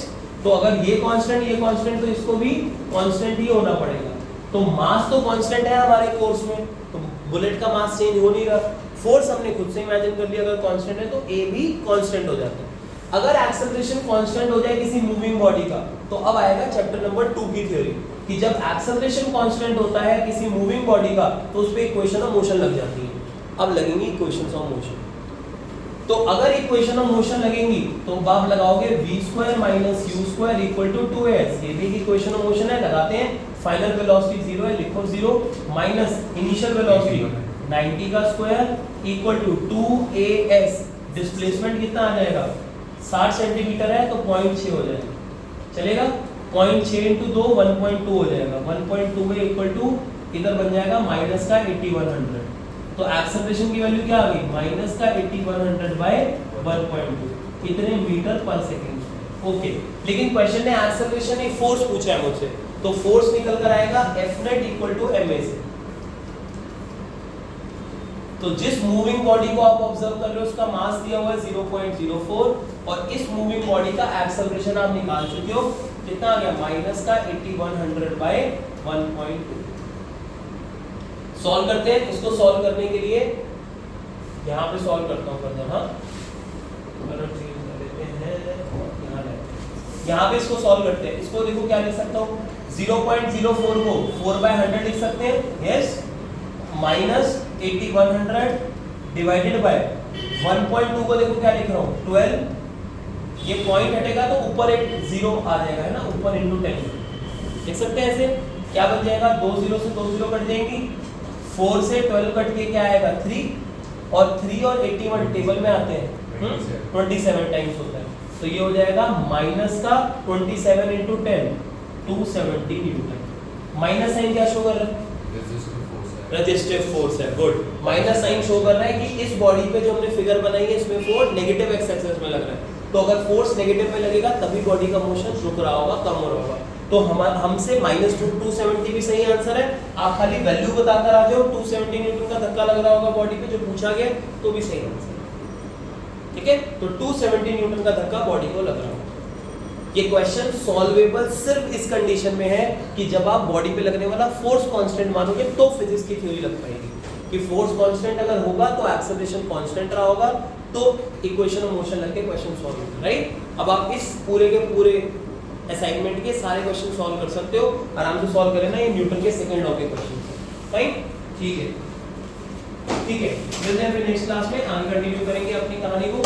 तो अगर ये कांस्टेंट तो इसको भी कांस्टेंट ही होना पड़ेगा। तो मास तो कांस्टेंट है हमारे कोर्स में, तो बुलेट का मास चेंज हो नहीं रहा। फोर्स हमने खुद से इमेजिन कर लिया, अगर कांस्टेंट है तो ए भी कांस्टेंट हो जाता है। अगर एक्सेलरेशन कांस्टेंट हो जाए किसी मूविंग बॉडी का, तो अब आएगा चैप्टर नंबर 2 की थ्योरी कि जब एक्सेलरेशन कांस्टेंट होता है किसी मूविंग बॉडी का तो उस पे इक्वेशन ऑफ मोशन लग जाती है। अब लगेंगी इक्वेशंस ऑफ मोशन। तो अगर इक्वेशन ऑफ मोशन लगेंगी तो आप लगाओगे v² - u² = 2as, ये भी इक्वेशन ऑफ मोशन है, लगाते हैं। फाइनल वेलोसिटी 0 है, लिखो 0 माइनस इनिशियल वेलोसिटी 90 का square equal to 2as। Displacement कितना आ जाएगा, 60 सेंटीमीटर है तो 0.6 हो जाएगा, चलेगा। 0.6 × 2 1.2 हो जाएगा, 1.2 में इक्वल टू इधर बन जाएगा माइनस का 8100। तो एक्सेलरेशन की वैल्यू क्या आ गई, माइनस का 8100/1.2, कितने मीटर पर सेकंड। ओके, लेकिन क्वेश्चन ने एक्सेलरेशन एक फोर्स पूछा है मुझसे, तो फोर्स निकल कर आएगा Fnet = ma से। तो जिस मूविंग बॉडी को आप ऑब्जर्व कर रहे हो उसका मास दिया हुआ है 0.04 और इस मूविंग बॉडी का एक्सेलरेशन आप निकाल चुके हो, कितना आ गया, माइनस का 8100/1.2। सॉल्व करते हैं इसको। सॉल्व करने के लिए यहाँ पे सॉल्व करता हूँ फर्दर। हाँ, कलर चेंज कर देते हैं, यहाँ पे इसको सॉल्व करते हैं। इसको देखो क्या लिख सकता हूँ, 0.04 को 4/100 लिख सकते हैं, यस, माइनस 8100 डिवाइडेड बाय 1.2 को देखो क्या लिख रहा हूँ 12, ये पॉइंट हटेगा तो ऊपर एक 0 आ जाएगा, है ना, ऊपर × 10 लिख सकते हैं। ऐसे क्या बन जाएगा, 2 0 से 2 0 कट जाएंगी, 4 से 12 कट के क्या आएगा 3, और 3 और 81 टेबल में आते हैं 27 टाइम्स होता है, तो ये हो जाएगा माइनस का 27 × 10 270 न्यूटन। माइनस साइन क्या शो कर रहा है, रेजिस्टिव फोर्स है, गुड। माइनस साइन शो कर रहा है कि इस बॉडी पे जो हमने फिगर बनाई है इसमें फोर्स नेगेटिव एक्स एक्सिस में लग रहा है, तो अगर फोर्स नेगेटिव में लगेगा तभी बॉडी का मोशन रुक रहा होगा, कम हो रहा होगा। तो हमसे -270 भी सही आंसर है। आप खाली वैल्यू बताकर आ जाओ, 270 न्यूटन का धक्का लग रहा होगा बॉडी पे जो पूछा गया, तो भी सही आंसर है, ठीक है। तो 270 न्यूटन का धक्का बॉडी को लग रहा होगा। ये क्वेश्चन सॉल्वेबल सिर्फ इस कंडीशन में है कि जब आप बॉडी पे लगने वाला फोर्स कांस्टेंट मानोगे तो फिजिक्स की थ्योरी लग पाएगी कि फोर्स कांस्टेंट अगर होगा तो एक्सेलरेशन कांस्टेंट रहा होगा, तो इक्वेशन ऑफ मोशन लग के क्वेश्चन सॉल्व होगा, राइट। अब आप इस पूरे के पूरे असाइनमेंट के सारे क्वेश्चन सॉल्व कर सकते हो, आराम से सॉल्व करें ना, ये न्यूटन के सेकंड लॉ के क्वेश्चन, राइट, ठीक है। मिलते हैं फिर नेक्स्ट क्लास में, आगे कंटिन्यू करेंगे अपनी कहानी को।